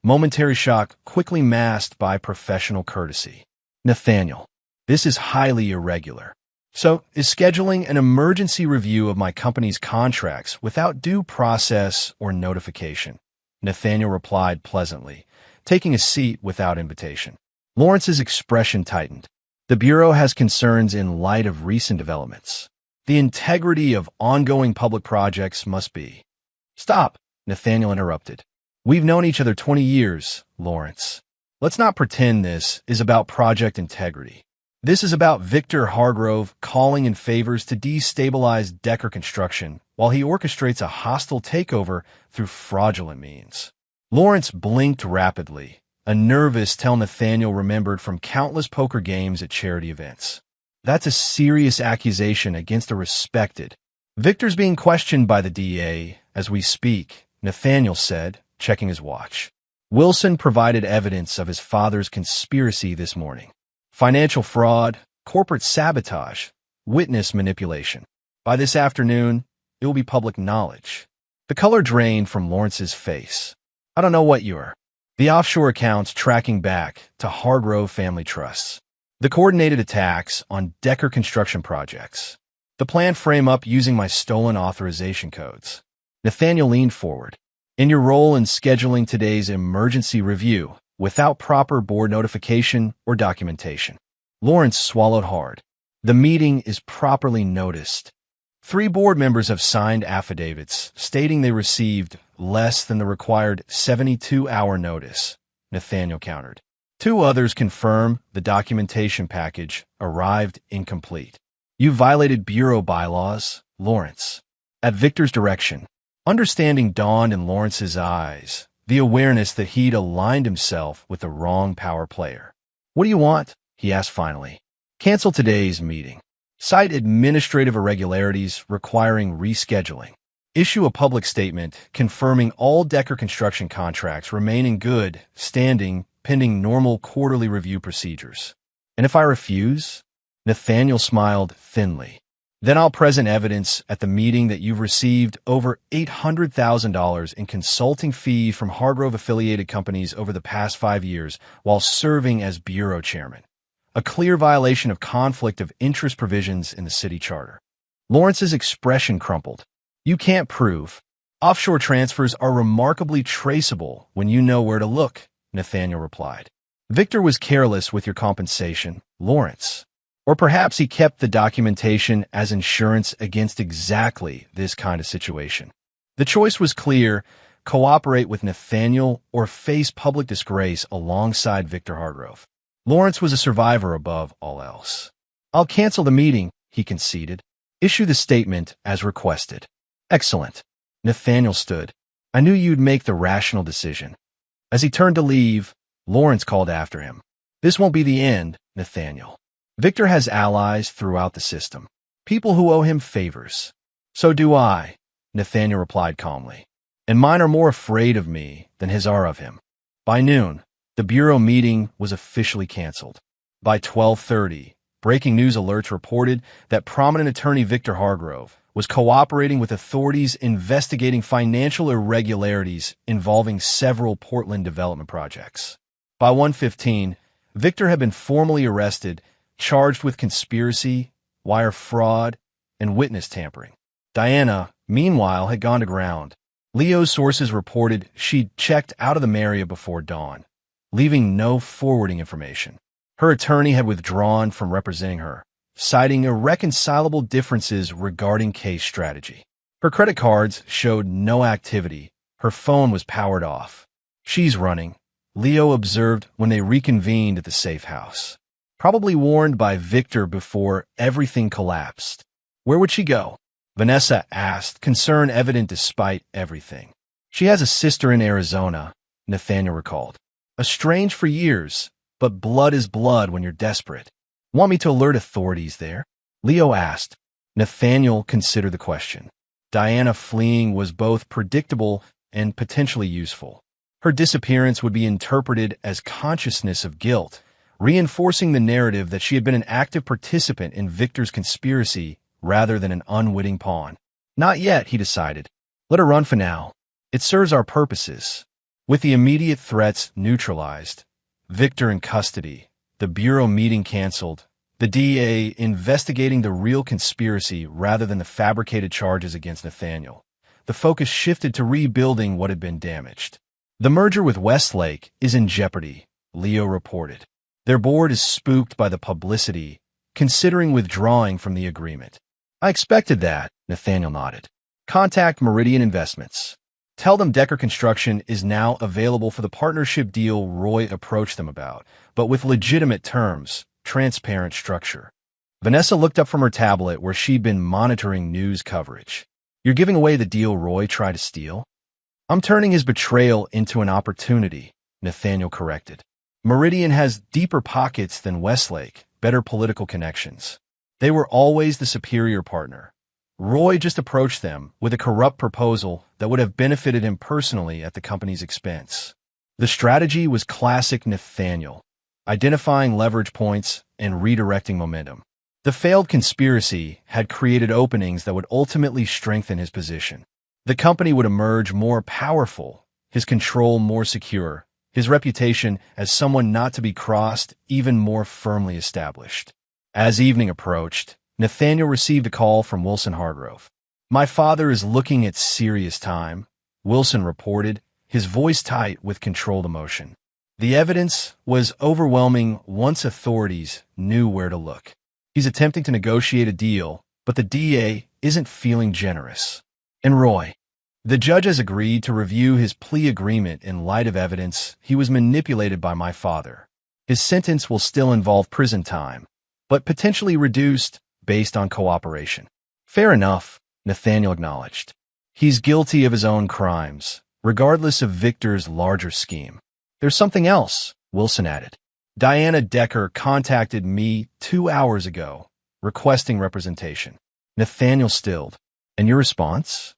momentary shock quickly masked by professional courtesy. "Nathaniel, this is highly irregular. So, is scheduling an emergency review of my company's contracts without due process or notification?" Nathaniel replied pleasantly, taking a seat without invitation. Lawrence's expression tightened. "The Bureau has concerns in light of recent developments. The integrity of ongoing public projects must be—" "Stop," Nathaniel interrupted. "We've known each other 20 years, Lawrence. Let's not pretend this is about project integrity. This is about Victor Hargrove calling in favors to destabilize Decker Construction while he orchestrates a hostile takeover through fraudulent means." Lawrence blinked rapidly, a nervous tell Nathaniel remembered from countless poker games at charity events. "That's a serious accusation against a respected—" "Victor's being questioned by the DA as we speak," Nathaniel said, checking his watch. "Wilson provided evidence of his father's conspiracy this morning. Financial fraud, corporate sabotage, witness manipulation. By this afternoon, it will be public knowledge." The color drained from Lawrence's face. "I don't know what you're—" "The offshore accounts tracking back to Hargrove Family Trusts. The coordinated attacks on Decker construction projects. The plan frame up using my stolen authorization codes. Nathaniel leaned forward. In your role in scheduling today's emergency review, without proper board notification or documentation. Lawrence swallowed hard. The meeting is properly noticed. 3 board members have signed affidavits stating they received less than the required 72-hour notice, Nathaniel countered. 2 others confirm the documentation package arrived incomplete. You violated Bureau bylaws, Lawrence. At Victor's direction, understanding dawned in Lawrence's eyes, the awareness that he'd aligned himself with the wrong power player. What do you want? He asked finally. Cancel today's meeting. Cite administrative irregularities requiring rescheduling. Issue a public statement confirming all Decker construction contracts remain in good standing pending normal quarterly review procedures. And if I refuse? Nathaniel smiled thinly. Then I'll present evidence at the meeting that you've received over $800,000 in consulting fees from Hargrove-affiliated companies over the past 5 years while serving as bureau chairman. A clear violation of conflict of interest provisions in the city charter. Lawrence's expression crumpled. You can't prove. Offshore transfers are remarkably traceable when you know where to look, Nathaniel replied. Victor was careless with your compensation, Lawrence. Or perhaps he kept the documentation as insurance against exactly this kind of situation. The choice was clear: cooperate with Nathaniel or face public disgrace alongside Victor Hargrove. Lawrence was a survivor above all else. I'll cancel the meeting, he conceded. Issue the statement as requested. Excellent. Nathaniel stood. I knew you'd make the rational decision. As he turned to leave, Lawrence called after him. This won't be the end, Nathaniel. Victor has allies throughout the system, people who owe him favors. So do I, Nathaniel replied calmly. And mine are more afraid of me than his are of him. By noon, the Bureau meeting was officially canceled. By 12:30, breaking news alerts reported that prominent attorney Victor Hargrove was cooperating with authorities investigating financial irregularities involving several Portland development projects. By 1:15, Victor had been formally arrested, charged with conspiracy, wire fraud, and witness tampering. Diana, meanwhile, had gone to ground. Leo's sources reported she'd checked out of the Marriott before dawn, leaving no forwarding information. Her attorney had withdrawn from representing her, citing irreconcilable differences regarding case strategy. Her credit cards showed no activity. Her phone was powered off. She's running, Leo observed when they reconvened at the safe house. Probably warned by Victor before everything collapsed. Where would she go? Vanessa asked, concern evident despite everything. She has a sister in Arizona, Nathaniel recalled. Estranged for years, but blood is blood when you're desperate. Want me to alert authorities there? Leo asked. Nathaniel considered the question. Diana fleeing was both predictable and potentially useful. Her disappearance would be interpreted as consciousness of guilt, reinforcing the narrative that she had been an active participant in Victor's conspiracy rather than an unwitting pawn. Not yet, he decided. Let her run for now. It serves our purposes. With the immediate threats neutralized, Victor in custody, the Bureau meeting canceled, the DA investigating the real conspiracy rather than the fabricated charges against Nathaniel, the focus shifted to rebuilding what had been damaged. The merger with Westlake is in jeopardy, Leo reported. Their board is spooked by the publicity, considering withdrawing from the agreement. I expected that, Nathaniel nodded. Contact Meridian Investments. Tell them Decker Construction is now available for the partnership deal Roy approached them about, but with legitimate terms, transparent structure. Vanessa looked up from her tablet where she'd been monitoring news coverage. You're giving away the deal Roy tried to steal? I'm turning his betrayal into an opportunity, Nathaniel corrected. Meridian has deeper pockets than Westlake, better political connections. They were always the superior partner. Roy just approached them with a corrupt proposal that would have benefited him personally at the company's expense. The strategy was classic Nathaniel, identifying leverage points and redirecting momentum. The failed conspiracy had created openings that would ultimately strengthen his position. The company would emerge more powerful, his control more secure, his reputation as someone not to be crossed even more firmly established. As evening approached, Nathaniel received a call from Wilson Hargrove. "My father is looking at serious time," Wilson reported, his voice tight with controlled emotion. The evidence was overwhelming once authorities knew where to look. "He's attempting to negotiate a deal, but the DA isn't feeling generous." And Roy, the judge has agreed to review his plea agreement in light of evidence he was manipulated by my father. His sentence will still involve prison time, but potentially reduced based on cooperation. "Fair enough," Nathaniel acknowledged. "He's guilty of his own crimes, regardless of Victor's larger scheme." "There's something else," Wilson added. "Diana Decker contacted me 2 hours ago, requesting representation." Nathaniel stilled. "And your response?"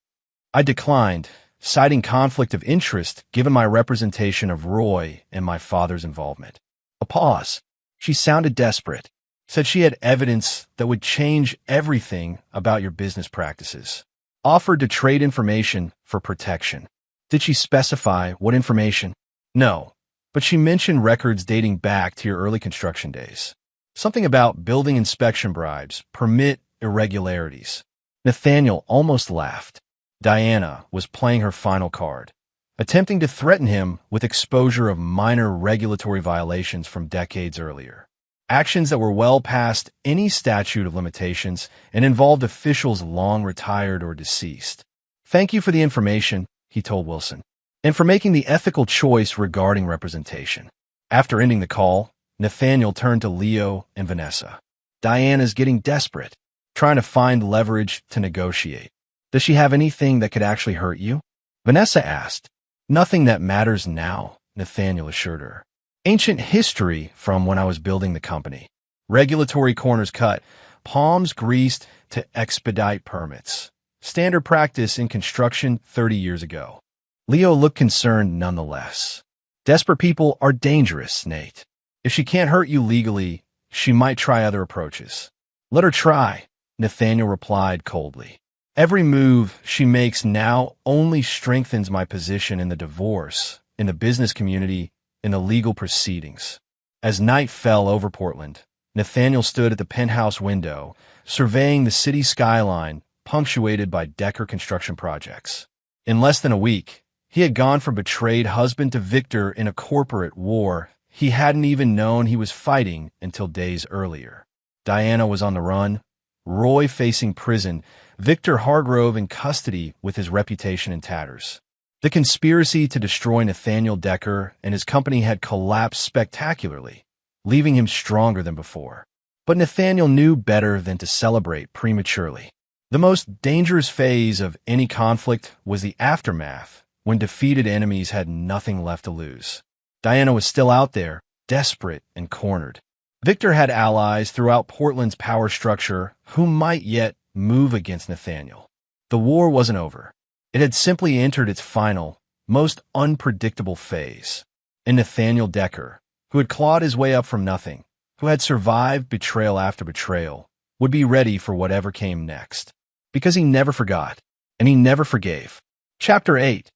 "I declined, citing conflict of interest given my representation of Roy and my father's involvement." A pause. She sounded desperate. "Said she had evidence that would change everything about your business practices. Offered to trade information for protection." "Did she specify what information?" "No, but she mentioned records dating back to your early construction days. Something about building inspection bribes, permit irregularities." Nathaniel almost laughed. Diana was playing her final card, attempting to threaten him with exposure of minor regulatory violations from decades earlier. Actions that were well past any statute of limitations and involved officials long retired or deceased. "Thank you for the information," he told Wilson, "and for making the ethical choice regarding representation." After ending the call, Nathaniel turned to Leo and Vanessa. "Diana's getting desperate, trying to find leverage to negotiate. Does she have anything that could actually hurt you?" Vanessa asked. "Nothing that matters now," Nathaniel assured her. "Ancient history from when I was building the company. Regulatory corners cut, palms greased to expedite permits. Standard practice in construction 30 years ago." Leo looked concerned nonetheless. "Desperate people are dangerous, Nate. If she can't hurt you legally, she might try other approaches." "Let her try," Nathaniel replied coldly. "Every move she makes now only strengthens my position in the divorce, in the business community, in the legal proceedings." As night fell over Portland, Nathaniel stood at the penthouse window, surveying the city skyline punctuated by Decker construction projects. In less than a week, he had gone from betrayed husband to victor in a corporate war he hadn't even known he was fighting until days earlier. Diana was on the run, Roy facing prison, Victor Hargrove in custody with his reputation in tatters. The conspiracy to destroy Nathaniel Decker and his company had collapsed spectacularly, leaving him stronger than before. But Nathaniel knew better than to celebrate prematurely. The most dangerous phase of any conflict was the aftermath, when defeated enemies had nothing left to lose. Diana was still out there, desperate and cornered. Victor had allies throughout Portland's power structure who might yet move against Nathaniel. The war wasn't over. It had simply entered its final, most unpredictable phase. And Nathaniel Decker, who had clawed his way up from nothing, who had survived betrayal after betrayal, would be ready for whatever came next. Because he never forgot, and he never forgave. Chapter 8.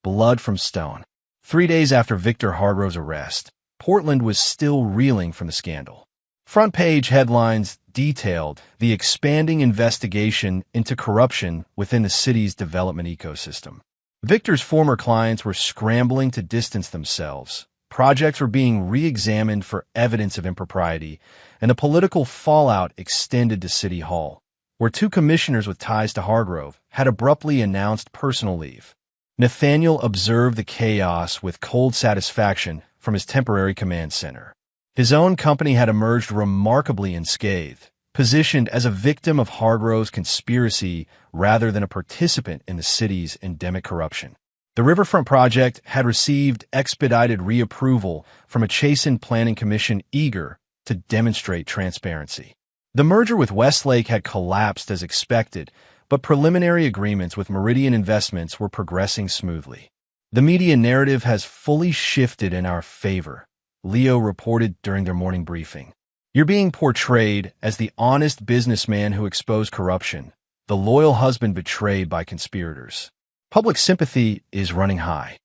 Blood from Stone. 3 days after Victor Hargrove's arrest, Portland was still reeling from the scandal. Front-page headlines detailed the expanding investigation into corruption within the city's development ecosystem. Victor's former clients were scrambling to distance themselves. Projects were being re-examined for evidence of impropriety, and the political fallout extended to City Hall, where 2 commissioners with ties to Hargrove had abruptly announced personal leave. Nathaniel observed the chaos with cold satisfaction from his temporary command center. His own company had emerged remarkably unscathed, positioned as a victim of Hargrove's conspiracy rather than a participant in the city's endemic corruption. The Riverfront project had received expedited reapproval from a chastened planning commission eager to demonstrate transparency. The merger with Westlake had collapsed as expected, but preliminary agreements with Meridian Investments were progressing smoothly. "The media narrative has fully shifted in our favor," Leo reported during their morning briefing. "You're being portrayed as the honest businessman who exposed corruption, the loyal husband betrayed by conspirators. Public sympathy is running high."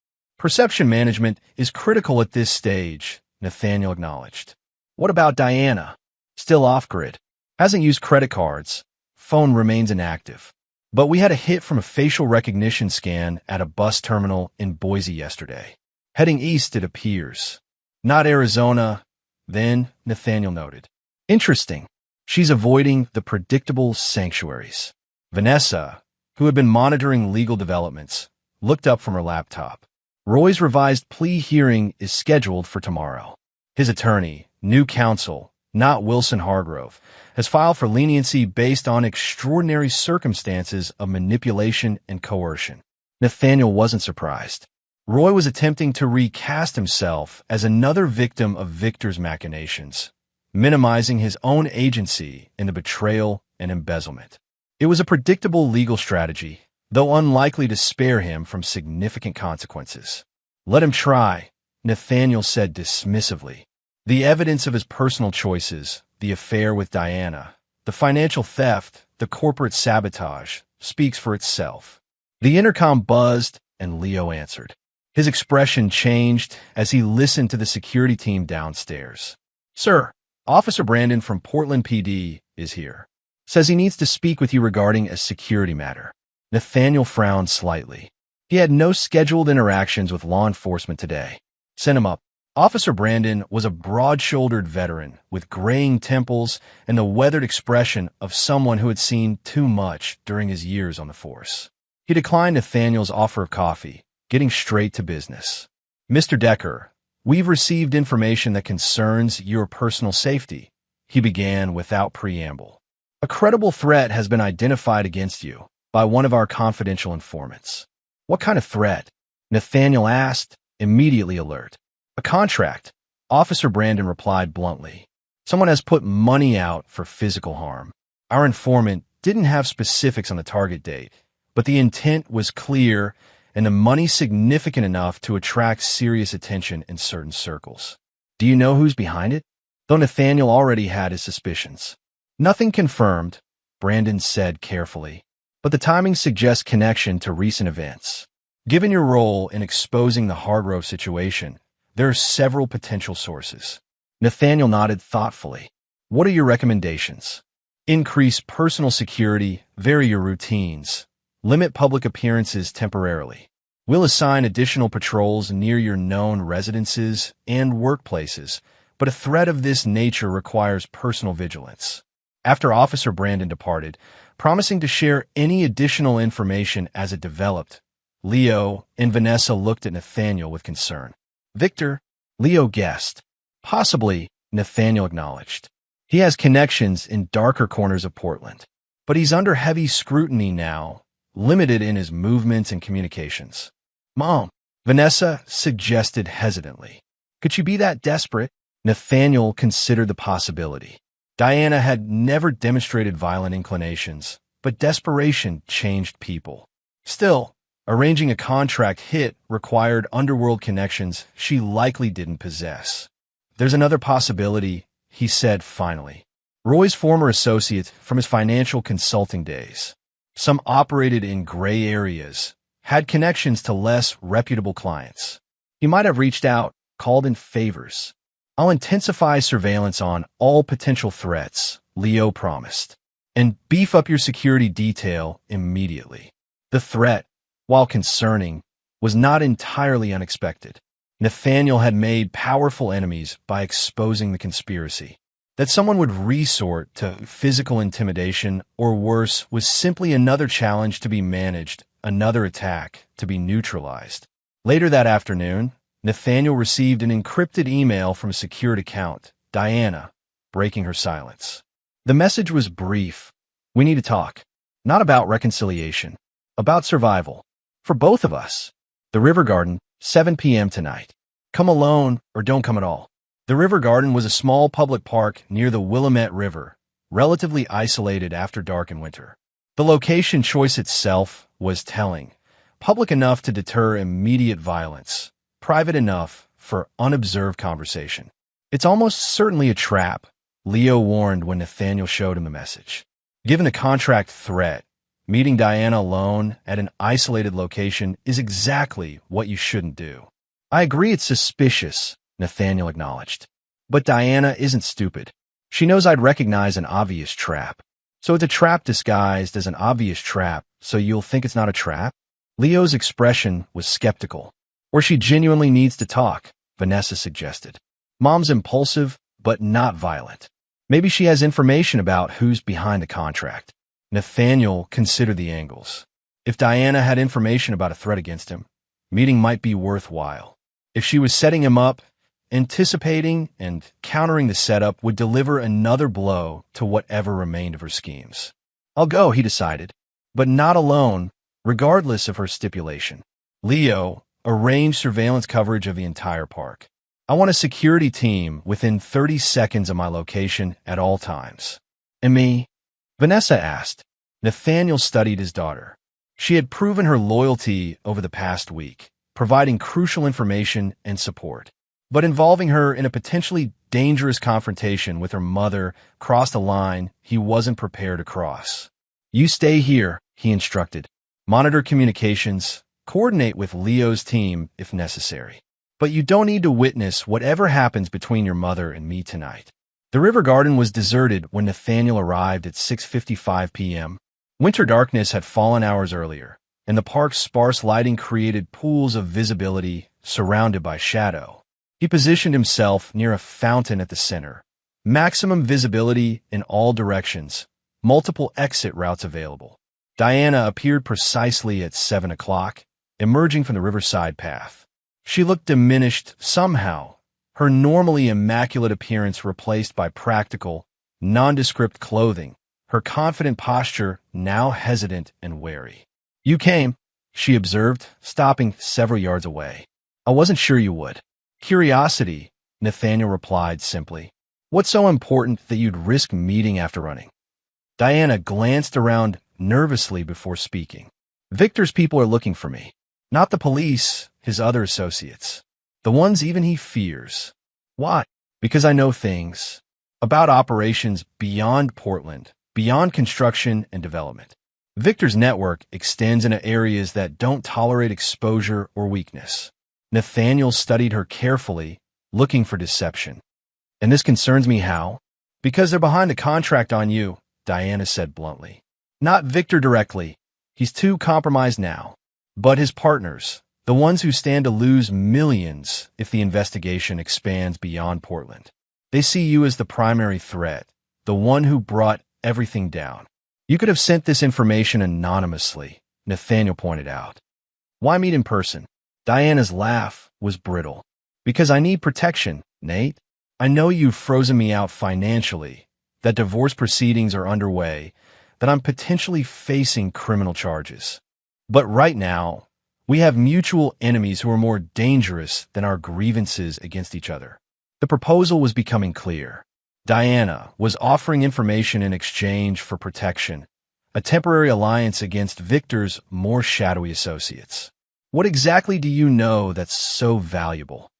Perception management is critical at this stage, Nathaniel acknowledged. What about Diana? Still off-grid. Hasn't used credit cards. Phone remains inactive. But we had a hit from a facial recognition scan at a bus terminal in Boise yesterday. Heading east, it appears. Not Arizona, then, Nathaniel noted. Interesting. She's avoiding the predictable sanctuaries. Vanessa, who had been monitoring legal developments, looked up from her laptop. Roy's revised plea hearing is scheduled for tomorrow. His attorney, new counsel, not Wilson Hargrove, has filed for leniency based on extraordinary circumstances of manipulation and coercion. Nathaniel wasn't surprised. Roy was attempting to recast himself as another victim of Victor's machinations, minimizing his own agency in the betrayal and embezzlement. It was a predictable legal strategy, though unlikely to spare him from significant consequences. Let him try, Nathaniel said dismissively. The evidence of his personal choices, the affair with Diana, the financial theft, the corporate sabotage, speaks for itself. The intercom buzzed, and Leo answered. His expression changed as he listened to the security team downstairs. Sir, Officer Brandon from Portland PD is here. Says he needs to speak with you regarding a security matter. Nathaniel frowned slightly. He had no scheduled interactions with law enforcement today. Send him up. Officer Brandon was a broad-shouldered veteran with graying temples and the weathered expression of someone who had seen too much during his years on the force. He declined Nathaniel's offer of coffee, getting straight to business. Mr. Decker, we've received information that concerns your personal safety, he began without preamble. A credible threat has been identified against you by one of our confidential informants. What kind of threat? Nathaniel asked, immediately alert. A contract, Officer Brandon replied bluntly. Someone has put money out for physical harm. Our informant didn't have specifics on the target date, but the intent was clear and the money significant enough to attract serious attention in certain circles. Do you know who's behind it? Though Nathaniel already had his suspicions. Nothing confirmed, Brandon said carefully, but the timing suggests connection to recent events. Given your role in exposing the Hargrove situation, there are several potential sources. Nathaniel nodded thoughtfully. What are your recommendations? Increase personal security, vary your routines, limit public appearances temporarily. We'll assign additional patrols near your known residences and workplaces, but a threat of this nature requires personal vigilance. After Officer Brandon departed, promising to share any additional information as it developed, Leo and Vanessa looked at Nathaniel with concern. Victor, Leo guessed. Possibly, Nathaniel acknowledged. He has connections in darker corners of Portland, but he's under heavy scrutiny now, limited in his movements and communications. Mom, Vanessa suggested hesitantly. Could she be that desperate? Nathaniel considered the possibility. Diana had never demonstrated violent inclinations, but desperation changed people. Still, arranging a contract hit required underworld connections she likely didn't possess. There's another possibility, he said finally. Roy's former associate from his financial consulting days. Some operated in gray areas, had connections to less reputable clients. He might have reached out, called in favors. I'll intensify surveillance on all potential threats, Leo promised, and beef up your security detail immediately. The threat, while concerning, was not entirely unexpected. Nathaniel had made powerful enemies by exposing the conspiracy. That someone would resort to physical intimidation or worse was simply another challenge to be managed, another attack to be neutralized. Later that afternoon, Nathaniel received an encrypted email from a secured account, Diana, breaking her silence. The message was brief. We need to talk. Not about reconciliation. About survival. For both of us. The River Garden, 7 p.m. tonight. Come alone or don't come at all. The River Garden was a small public park near the Willamette River, relatively isolated after dark in winter. The location choice itself was telling. Public enough to deter immediate violence. Private enough for unobserved conversation. It's almost certainly a trap, Leo warned when Nathaniel showed him the message. Given the contract threat, meeting Diana alone at an isolated location is exactly what you shouldn't do. I agree it's suspicious, Nathaniel acknowledged. But Diana isn't stupid. She knows I'd recognize an obvious trap. So it's a trap disguised as an obvious trap, so you'll think it's not a trap? Leo's expression was skeptical. Or she genuinely needs to talk, Vanessa suggested. Mom's impulsive, but not violent. Maybe she has information about who's behind the contract. Nathaniel considered the angles. If Diana had information about a threat against him, meeting might be worthwhile. If she was setting him up, anticipating and countering the setup would deliver another blow to whatever remained of her schemes. I'll go, he decided, but not alone, regardless of her stipulation. Leo arranged surveillance coverage of the entire park. I want a security team within 30 seconds of my location at all times. And me? Vanessa asked. Nathaniel studied his daughter. She had proven her loyalty over the past week, providing crucial information and support. But involving her in a potentially dangerous confrontation with her mother crossed a line he wasn't prepared to cross. You stay here, he instructed. Monitor communications, coordinate with Leo's team if necessary. But you don't need to witness whatever happens between your mother and me tonight. The river garden was deserted when Nathaniel arrived at 6:55 p.m. Winter darkness had fallen hours earlier, and the park's sparse lighting created pools of visibility surrounded by shadow. He positioned himself near a fountain at the center. Maximum visibility in all directions, multiple exit routes available. Diana appeared precisely at 7 o'clock, emerging from the riverside path. She looked diminished somehow, her normally immaculate appearance replaced by practical, nondescript clothing, her confident posture now hesitant and wary. You came, she observed, stopping several yards away. I wasn't sure you would. Curiosity, Nathaniel replied simply. What's so important that you'd risk meeting after running? Diana glanced around nervously before speaking. Victor's people are looking for me. Not the police, his other associates. The ones even he fears. Why? Because I know things about operations beyond Portland, beyond construction and development. Victor's network extends into areas that don't tolerate exposure or weakness. Nathaniel studied her carefully, looking for deception. And this concerns me how? Because they're behind a contract on you, Diana said bluntly. Not Victor directly. He's too compromised now. But his partners, the ones who stand to lose millions if the investigation expands beyond Portland. They see you as the primary threat, the one who brought everything down. You could have sent this information anonymously, Nathaniel pointed out. Why meet in person? Diana's laugh was brittle. Because I need protection, Nate. I know you've frozen me out financially, that divorce proceedings are underway, that I'm potentially facing criminal charges. But right now, we have mutual enemies who are more dangerous than our grievances against each other. The proposal was becoming clear. Diana was offering information in exchange for protection, a temporary alliance against Victor's more shadowy associates. What exactly do you know that's so valuable?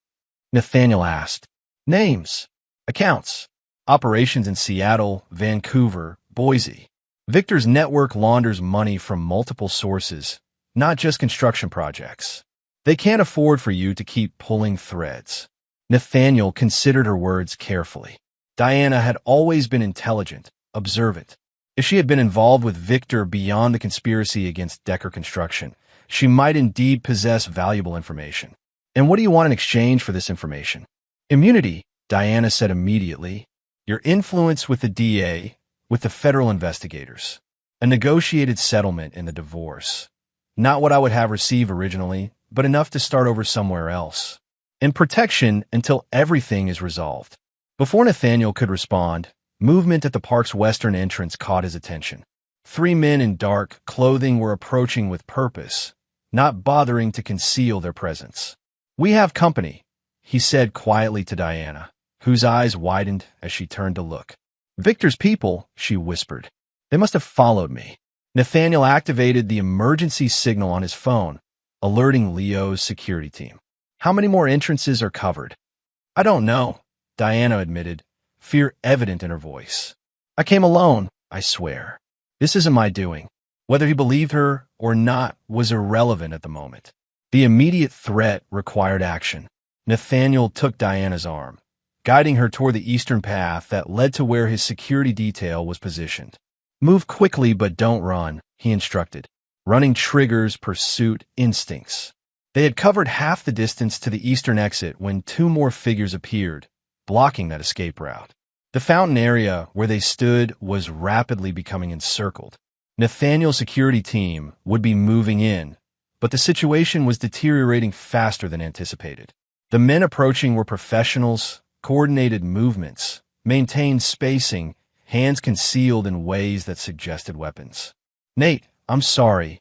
Nathaniel asked. Names, accounts, operations in Seattle, Vancouver, Boise. Victor's network launders money from multiple sources, not just construction projects. They can't afford for you to keep pulling threads. Nathaniel considered her words carefully. Diana had always been intelligent, observant. If she had been involved with Victor beyond the conspiracy against Decker Construction, she might indeed possess valuable information. And what do you want in exchange for this information? Immunity, Diana said immediately. Your influence with the DA, with the federal investigators. A negotiated settlement in the divorce. Not what I would have received originally, but enough to start over somewhere else. And protection until everything is resolved. Before Nathaniel could respond, movement at the park's western entrance caught his attention. 3 men in dark clothing were approaching with purpose, not bothering to conceal their presence. We have company, he said quietly to Diana, whose eyes widened as she turned to look. Victor's people, she whispered. They must have followed me. Nathaniel activated the emergency signal on his phone, alerting Leo's security team. How many more entrances are covered? I don't know, Diana admitted, fear evident in her voice. I came alone, I swear. This isn't my doing. Whether he believed her or not was irrelevant at the moment. The immediate threat required action. Nathaniel took Diana's arm, guiding her toward the eastern path that led to where his security detail was positioned. Move quickly, but don't run, he instructed. Running triggers pursuit instincts. They had covered half the distance to the eastern exit when two more figures appeared, blocking that escape route. The fountain area where they stood was rapidly becoming encircled. Nathaniel's security team would be moving in, but the situation was deteriorating faster than anticipated. The men approaching were professionals, coordinated movements, maintained spacing, hands concealed in ways that suggested weapons. "Nate, I'm sorry,"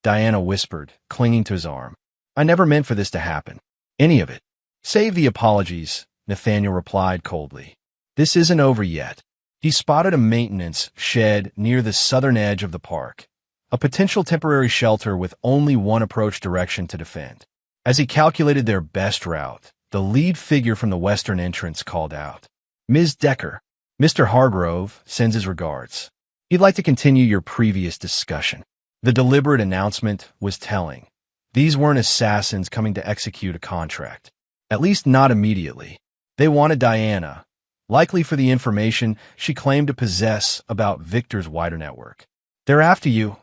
Diana whispered, clinging to his arm. "I never meant for this to happen. Any of it." "Save the apologies," Nathaniel replied coldly. "This isn't over yet." He spotted a maintenance shed near the southern edge of the park, a potential temporary shelter with only one approach direction to defend. As he calculated their best route, the lead figure from the western entrance called out, "Ms. Decker, Mr. Hargrove sends his regards. He'd like to continue your previous discussion." The deliberate announcement was telling. These weren't assassins coming to execute a contract. At least not immediately. They wanted Diana, likely for the information she claimed to possess about Victor's wider network. "They're after you,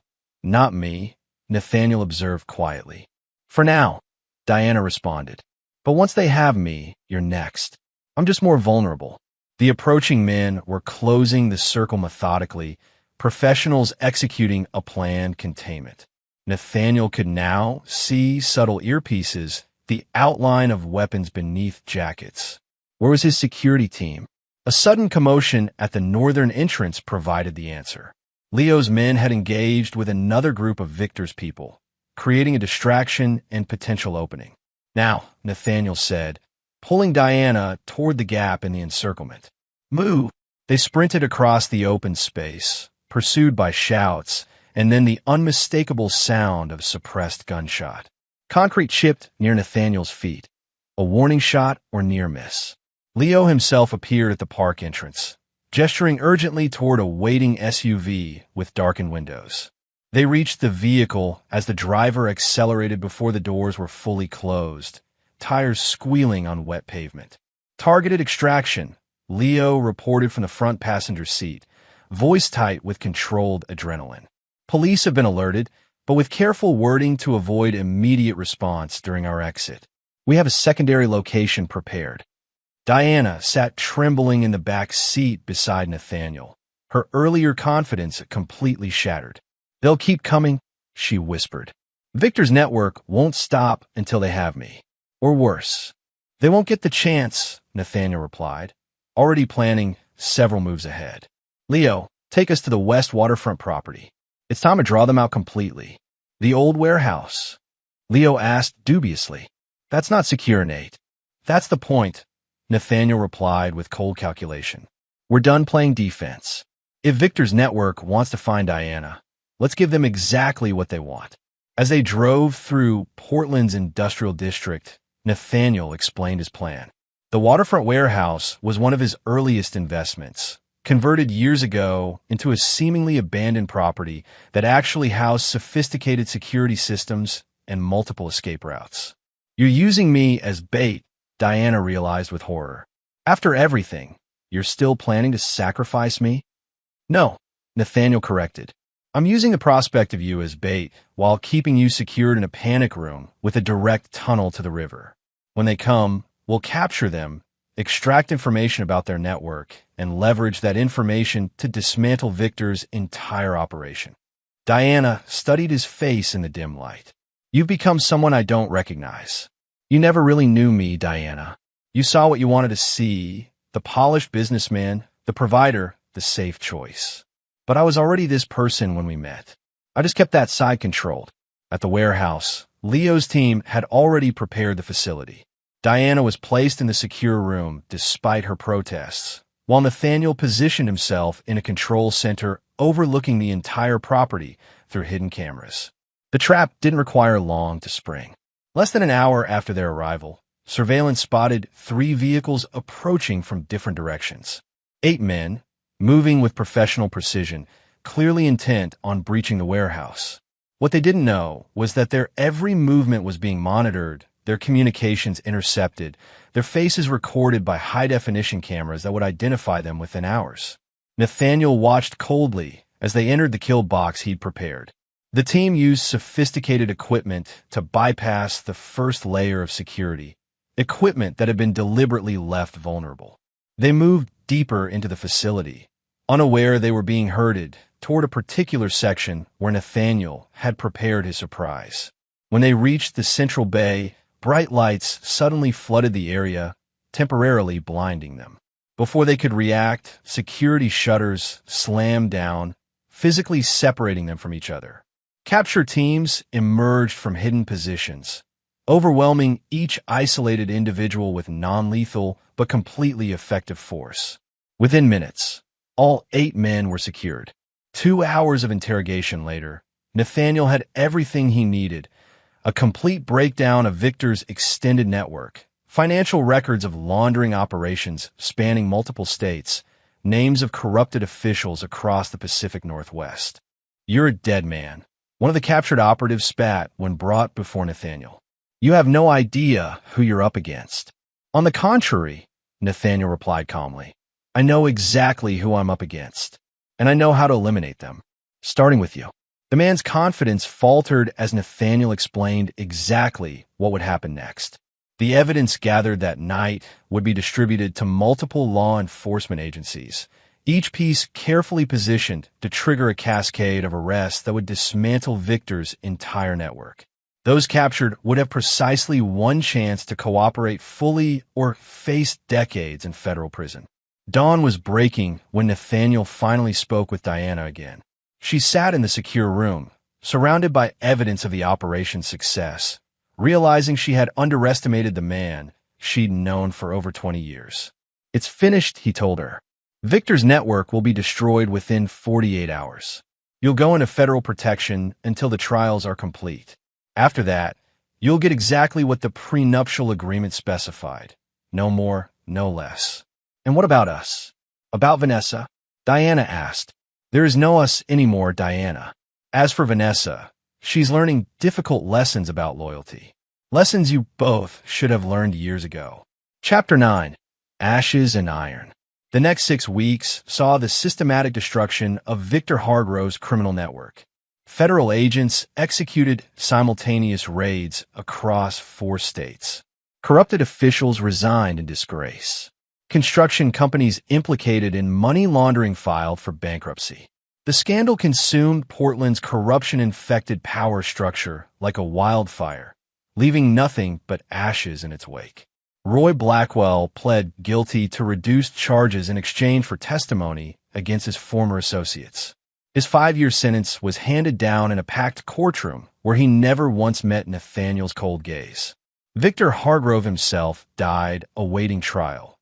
not me," Nathaniel observed quietly. "For now," Diana responded. "But once they have me, you're next. I'm just more vulnerable." The approaching men were closing the circle methodically, professionals executing a planned containment. Nathaniel could now see subtle earpieces, the outline of weapons beneath jackets. Where was his security team? A sudden commotion at the northern entrance provided the answer. Leo's men had engaged with another group of Victor's people, creating a distraction and potential opening. "Now," Nathaniel said, pulling Diana toward the gap in the encirclement. "Move!" They sprinted across the open space, pursued by shouts, and then the unmistakable sound of suppressed gunshot. Concrete chipped near Nathaniel's feet. A warning shot or near miss. Leo himself appeared at the park entrance, gesturing urgently toward a waiting SUV with darkened windows. They reached the vehicle as the driver accelerated before the doors were fully closed, tires squealing on wet pavement. "Targeted extraction," Leo reported from the front passenger seat, voice tight with controlled adrenaline. "Police have been alerted, but with careful wording to avoid immediate response during our exit. We have a secondary location prepared." Diana sat trembling in the back seat beside Nathaniel, her earlier confidence completely shattered. "They'll keep coming," she whispered. "Victor's network won't stop until they have me. Or worse." "They won't get the chance," Nathaniel replied, already planning several moves ahead. "Leo, take us to the west waterfront property. It's time to draw them out completely." "The old warehouse?" Leo asked dubiously. "That's not secure, Nate." "That's the point," Nathaniel replied with cold calculation. "We're done playing defense. If Victor's network wants to find Diana, let's give them exactly what they want." As they drove through Portland's industrial district, Nathaniel explained his plan. The waterfront warehouse was one of his earliest investments, converted years ago into a seemingly abandoned property that actually housed sophisticated security systems and multiple escape routes. "You're using me as bait," Diana realized with horror. "After everything, you're still planning to sacrifice me?" "No," Nathaniel corrected. "I'm using the prospect of you as bait while keeping you secured in a panic room with a direct tunnel to the river. When they come, we'll capture them, extract information about their network, and leverage that information to dismantle Victor's entire operation." Diana studied his face in the dim light. "You've become someone I don't recognize. You never really knew me, Diana. You saw what you wanted to see, the polished businessman, the provider, the safe choice. But I was already this person when we met. I just kept that side controlled." At the warehouse, Leo's team had already prepared the facility. Diana was placed in the secure room despite her protests, while Nathaniel positioned himself in a control center overlooking the entire property through hidden cameras. The trap didn't require long to spring. Less than an hour after their arrival, surveillance spotted 3 vehicles approaching from different directions. 8 men, moving with professional precision, clearly intent on breaching the warehouse. What they didn't know was that their every movement was being monitored, their communications intercepted, their faces recorded by high-definition cameras that would identify them within hours. Nathaniel watched coldly as they entered the kill box he'd prepared. The team used sophisticated equipment to bypass the first layer of security, equipment that had been deliberately left vulnerable. They moved deeper into the facility, unaware they were being herded toward a particular section where Nathaniel had prepared his surprise. When they reached the central bay, bright lights suddenly flooded the area, temporarily blinding them. Before they could react, security shutters slammed down, physically separating them from each other. Capture teams emerged from hidden positions, overwhelming each isolated individual with non-lethal but completely effective force. Within minutes, all 8 men were secured. 2 hours of interrogation later, Nathaniel had everything he needed: a complete breakdown of Victor's extended network, financial records of laundering operations spanning multiple states, names of corrupted officials across the Pacific Northwest. "You're a dead man," one of the captured operatives spat when brought before Nathaniel. "You have no idea who you're up against." "On the contrary," Nathaniel replied calmly, "I know exactly who I'm up against, and I know how to eliminate them, starting with you." The man's confidence faltered as Nathaniel explained exactly what would happen next. The evidence gathered that night would be distributed to multiple law enforcement agencies, each piece carefully positioned to trigger a cascade of arrests that would dismantle Victor's entire network. Those captured would have precisely one chance to cooperate fully or face decades in federal prison. Dawn was breaking when Nathaniel finally spoke with Diana again. She sat in the secure room, surrounded by evidence of the operation's success, realizing she had underestimated the man she'd known for over 20 years. "It's finished," he told her. "Victor's network will be destroyed within 48 hours. You'll go into federal protection until the trials are complete. After that, you'll get exactly what the prenuptial agreement specified. No more, no less." "And what about us? About Vanessa?" Diana asked. "There is no us anymore, Diana. As for Vanessa, she's learning difficult lessons about loyalty. Lessons you both should have learned years ago." Chapter 9. Ashes and Iron. The next 6 weeks saw the systematic destruction of Victor Hargrove's criminal network. Federal agents executed simultaneous raids across 4 states. Corrupted officials resigned in disgrace. Construction companies implicated in money laundering filed for bankruptcy. The scandal consumed Portland's corruption-infected power structure like a wildfire, leaving nothing but ashes in its wake. Roy Blackwell pled guilty to reduced charges in exchange for testimony against his former associates. His 5-year sentence was handed down in a packed courtroom where he never once met Nathaniel's cold gaze. Victor Hargrove himself died awaiting trial.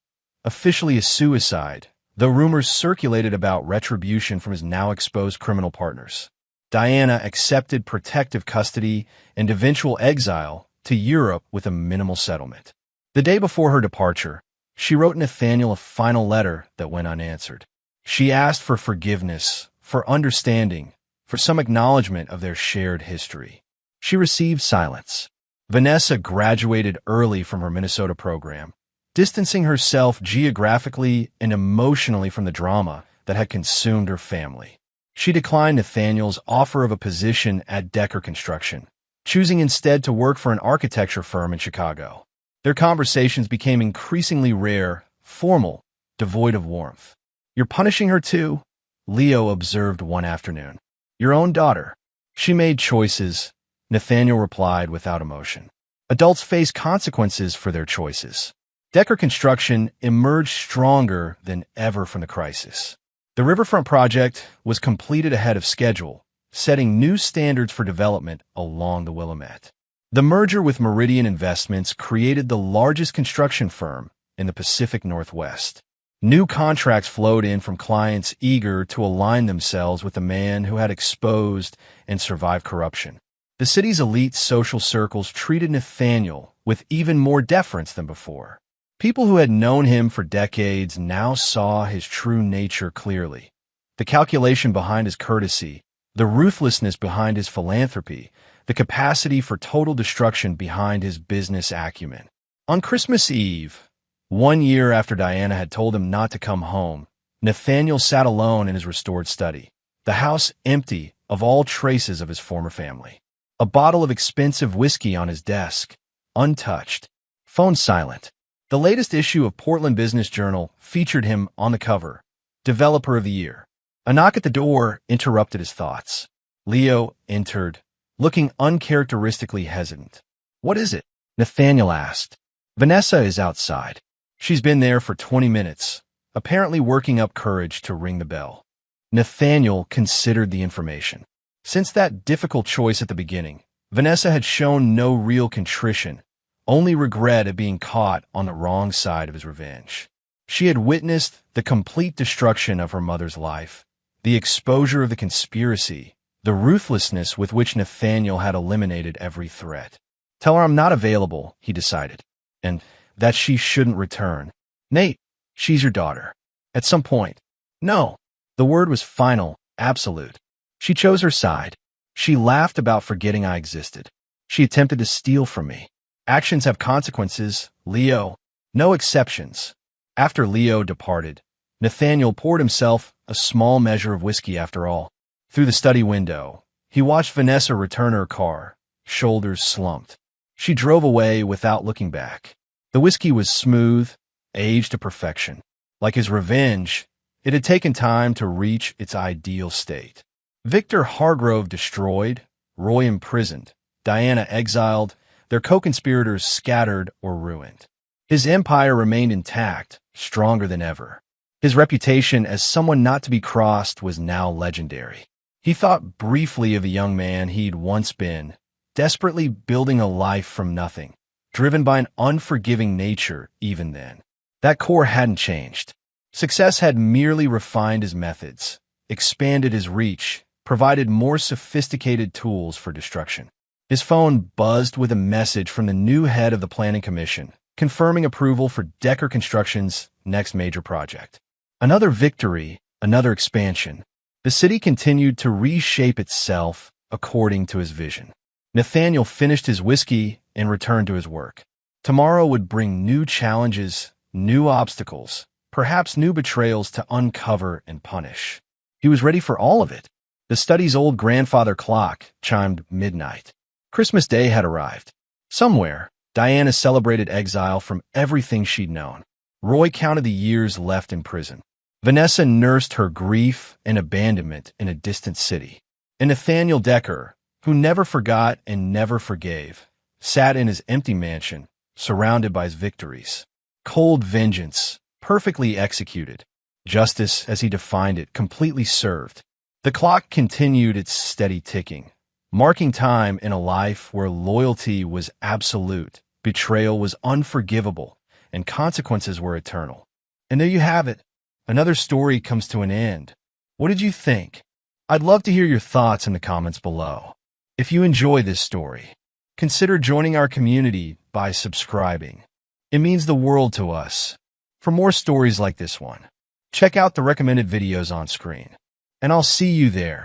Officially a suicide, though rumors circulated about retribution from his now exposed criminal partners. Diana accepted protective custody and eventual exile to Europe with a minimal settlement. The day before her departure, she wrote Nathaniel a final letter that went unanswered. She asked for forgiveness, for understanding, for some acknowledgement of their shared history. She received silence. Vanessa graduated early from her Minnesota program, distancing herself geographically and emotionally from the drama that had consumed her family. She declined Nathaniel's offer of a position at Decker Construction, choosing instead to work for an architecture firm in Chicago. Their conversations became increasingly rare, formal, devoid of warmth. "You're punishing her too?" Leo observed one afternoon. "Your own daughter." "She made choices," Nathaniel replied without emotion. "Adults face consequences for their choices." Decker Construction emerged stronger than ever from the crisis. The riverfront project was completed ahead of schedule, setting new standards for development along the Willamette. The merger with Meridian Investments created the largest construction firm in the Pacific Northwest. New contracts flowed in from clients eager to align themselves with the man who had exposed and survived corruption. The city's elite social circles treated Nathaniel with even more deference than before. People who had known him for decades now saw his true nature clearly. The calculation behind his courtesy, the ruthlessness behind his philanthropy, the capacity for total destruction behind his business acumen. On Christmas Eve, 1 year after Diana had told him not to come home, Nathaniel sat alone in his restored study, the house empty of all traces of his former family. A bottle of expensive whiskey on his desk, untouched. Phone silent. The latest issue of Portland Business Journal featured him on the cover, Developer of the Year. A knock at the door interrupted his thoughts. Leo entered, looking uncharacteristically hesitant. "What is it?" Nathaniel asked. "Vanessa is outside. She's been there for 20 minutes, apparently working up courage to ring the bell." Nathaniel considered the information. Since that difficult choice at the beginning, Vanessa had shown no real contrition, only regret at being caught on the wrong side of his revenge. She had witnessed the complete destruction of her mother's life, the exposure of the conspiracy, the ruthlessness with which Nathaniel had eliminated every threat. "Tell her I'm not available," he decided, "and that she shouldn't return. Nate, she's your daughter. At some point." No. The word was final, absolute. She chose her side. She laughed about forgetting I existed. She attempted to steal from me. Actions have consequences, Leo. No exceptions. After Leo departed, Nathaniel poured himself a small measure of whiskey after all. Through the study window, he watched Vanessa return her car, shoulders slumped. She drove away without looking back. The whiskey was smooth, aged to perfection. Like his revenge, it had taken time to reach its ideal state. Victor Hargrove destroyed, Roy imprisoned, Diana exiled, their co-conspirators scattered or ruined. His empire remained intact, stronger than ever. His reputation as someone not to be crossed was now legendary. He thought briefly of the young man he'd once been, desperately building a life from nothing, driven by an unforgiving nature even then. That core hadn't changed. Success had merely refined his methods, expanded his reach, provided more sophisticated tools for destruction. His phone buzzed with a message from the new head of the Planning Commission, confirming approval for Decker Construction's next major project. Another victory, another expansion. The city continued to reshape itself according to his vision. Nathaniel finished his whiskey and returned to his work. Tomorrow would bring new challenges, new obstacles, perhaps new betrayals to uncover and punish. He was ready for all of it. The study's old grandfather clock chimed midnight. Christmas Day had arrived. Somewhere, Diana celebrated exile from everything she'd known. Roy counted the years left in prison. Vanessa nursed her grief and abandonment in a distant city. And Nathaniel Decker, who never forgot and never forgave, sat in his empty mansion, surrounded by his victories. Cold vengeance, perfectly executed. Justice, as he defined it, completely served. The clock continued its steady ticking, marking time in a life where loyalty was absolute, betrayal was unforgivable, and consequences were eternal. And there you have it. Another story comes to an end. What did you think? I'd love to hear your thoughts in the comments below. If you enjoy this story, consider joining our community by subscribing. It means the world to us. For more stories like this one, check out the recommended videos on screen. And I'll see you there.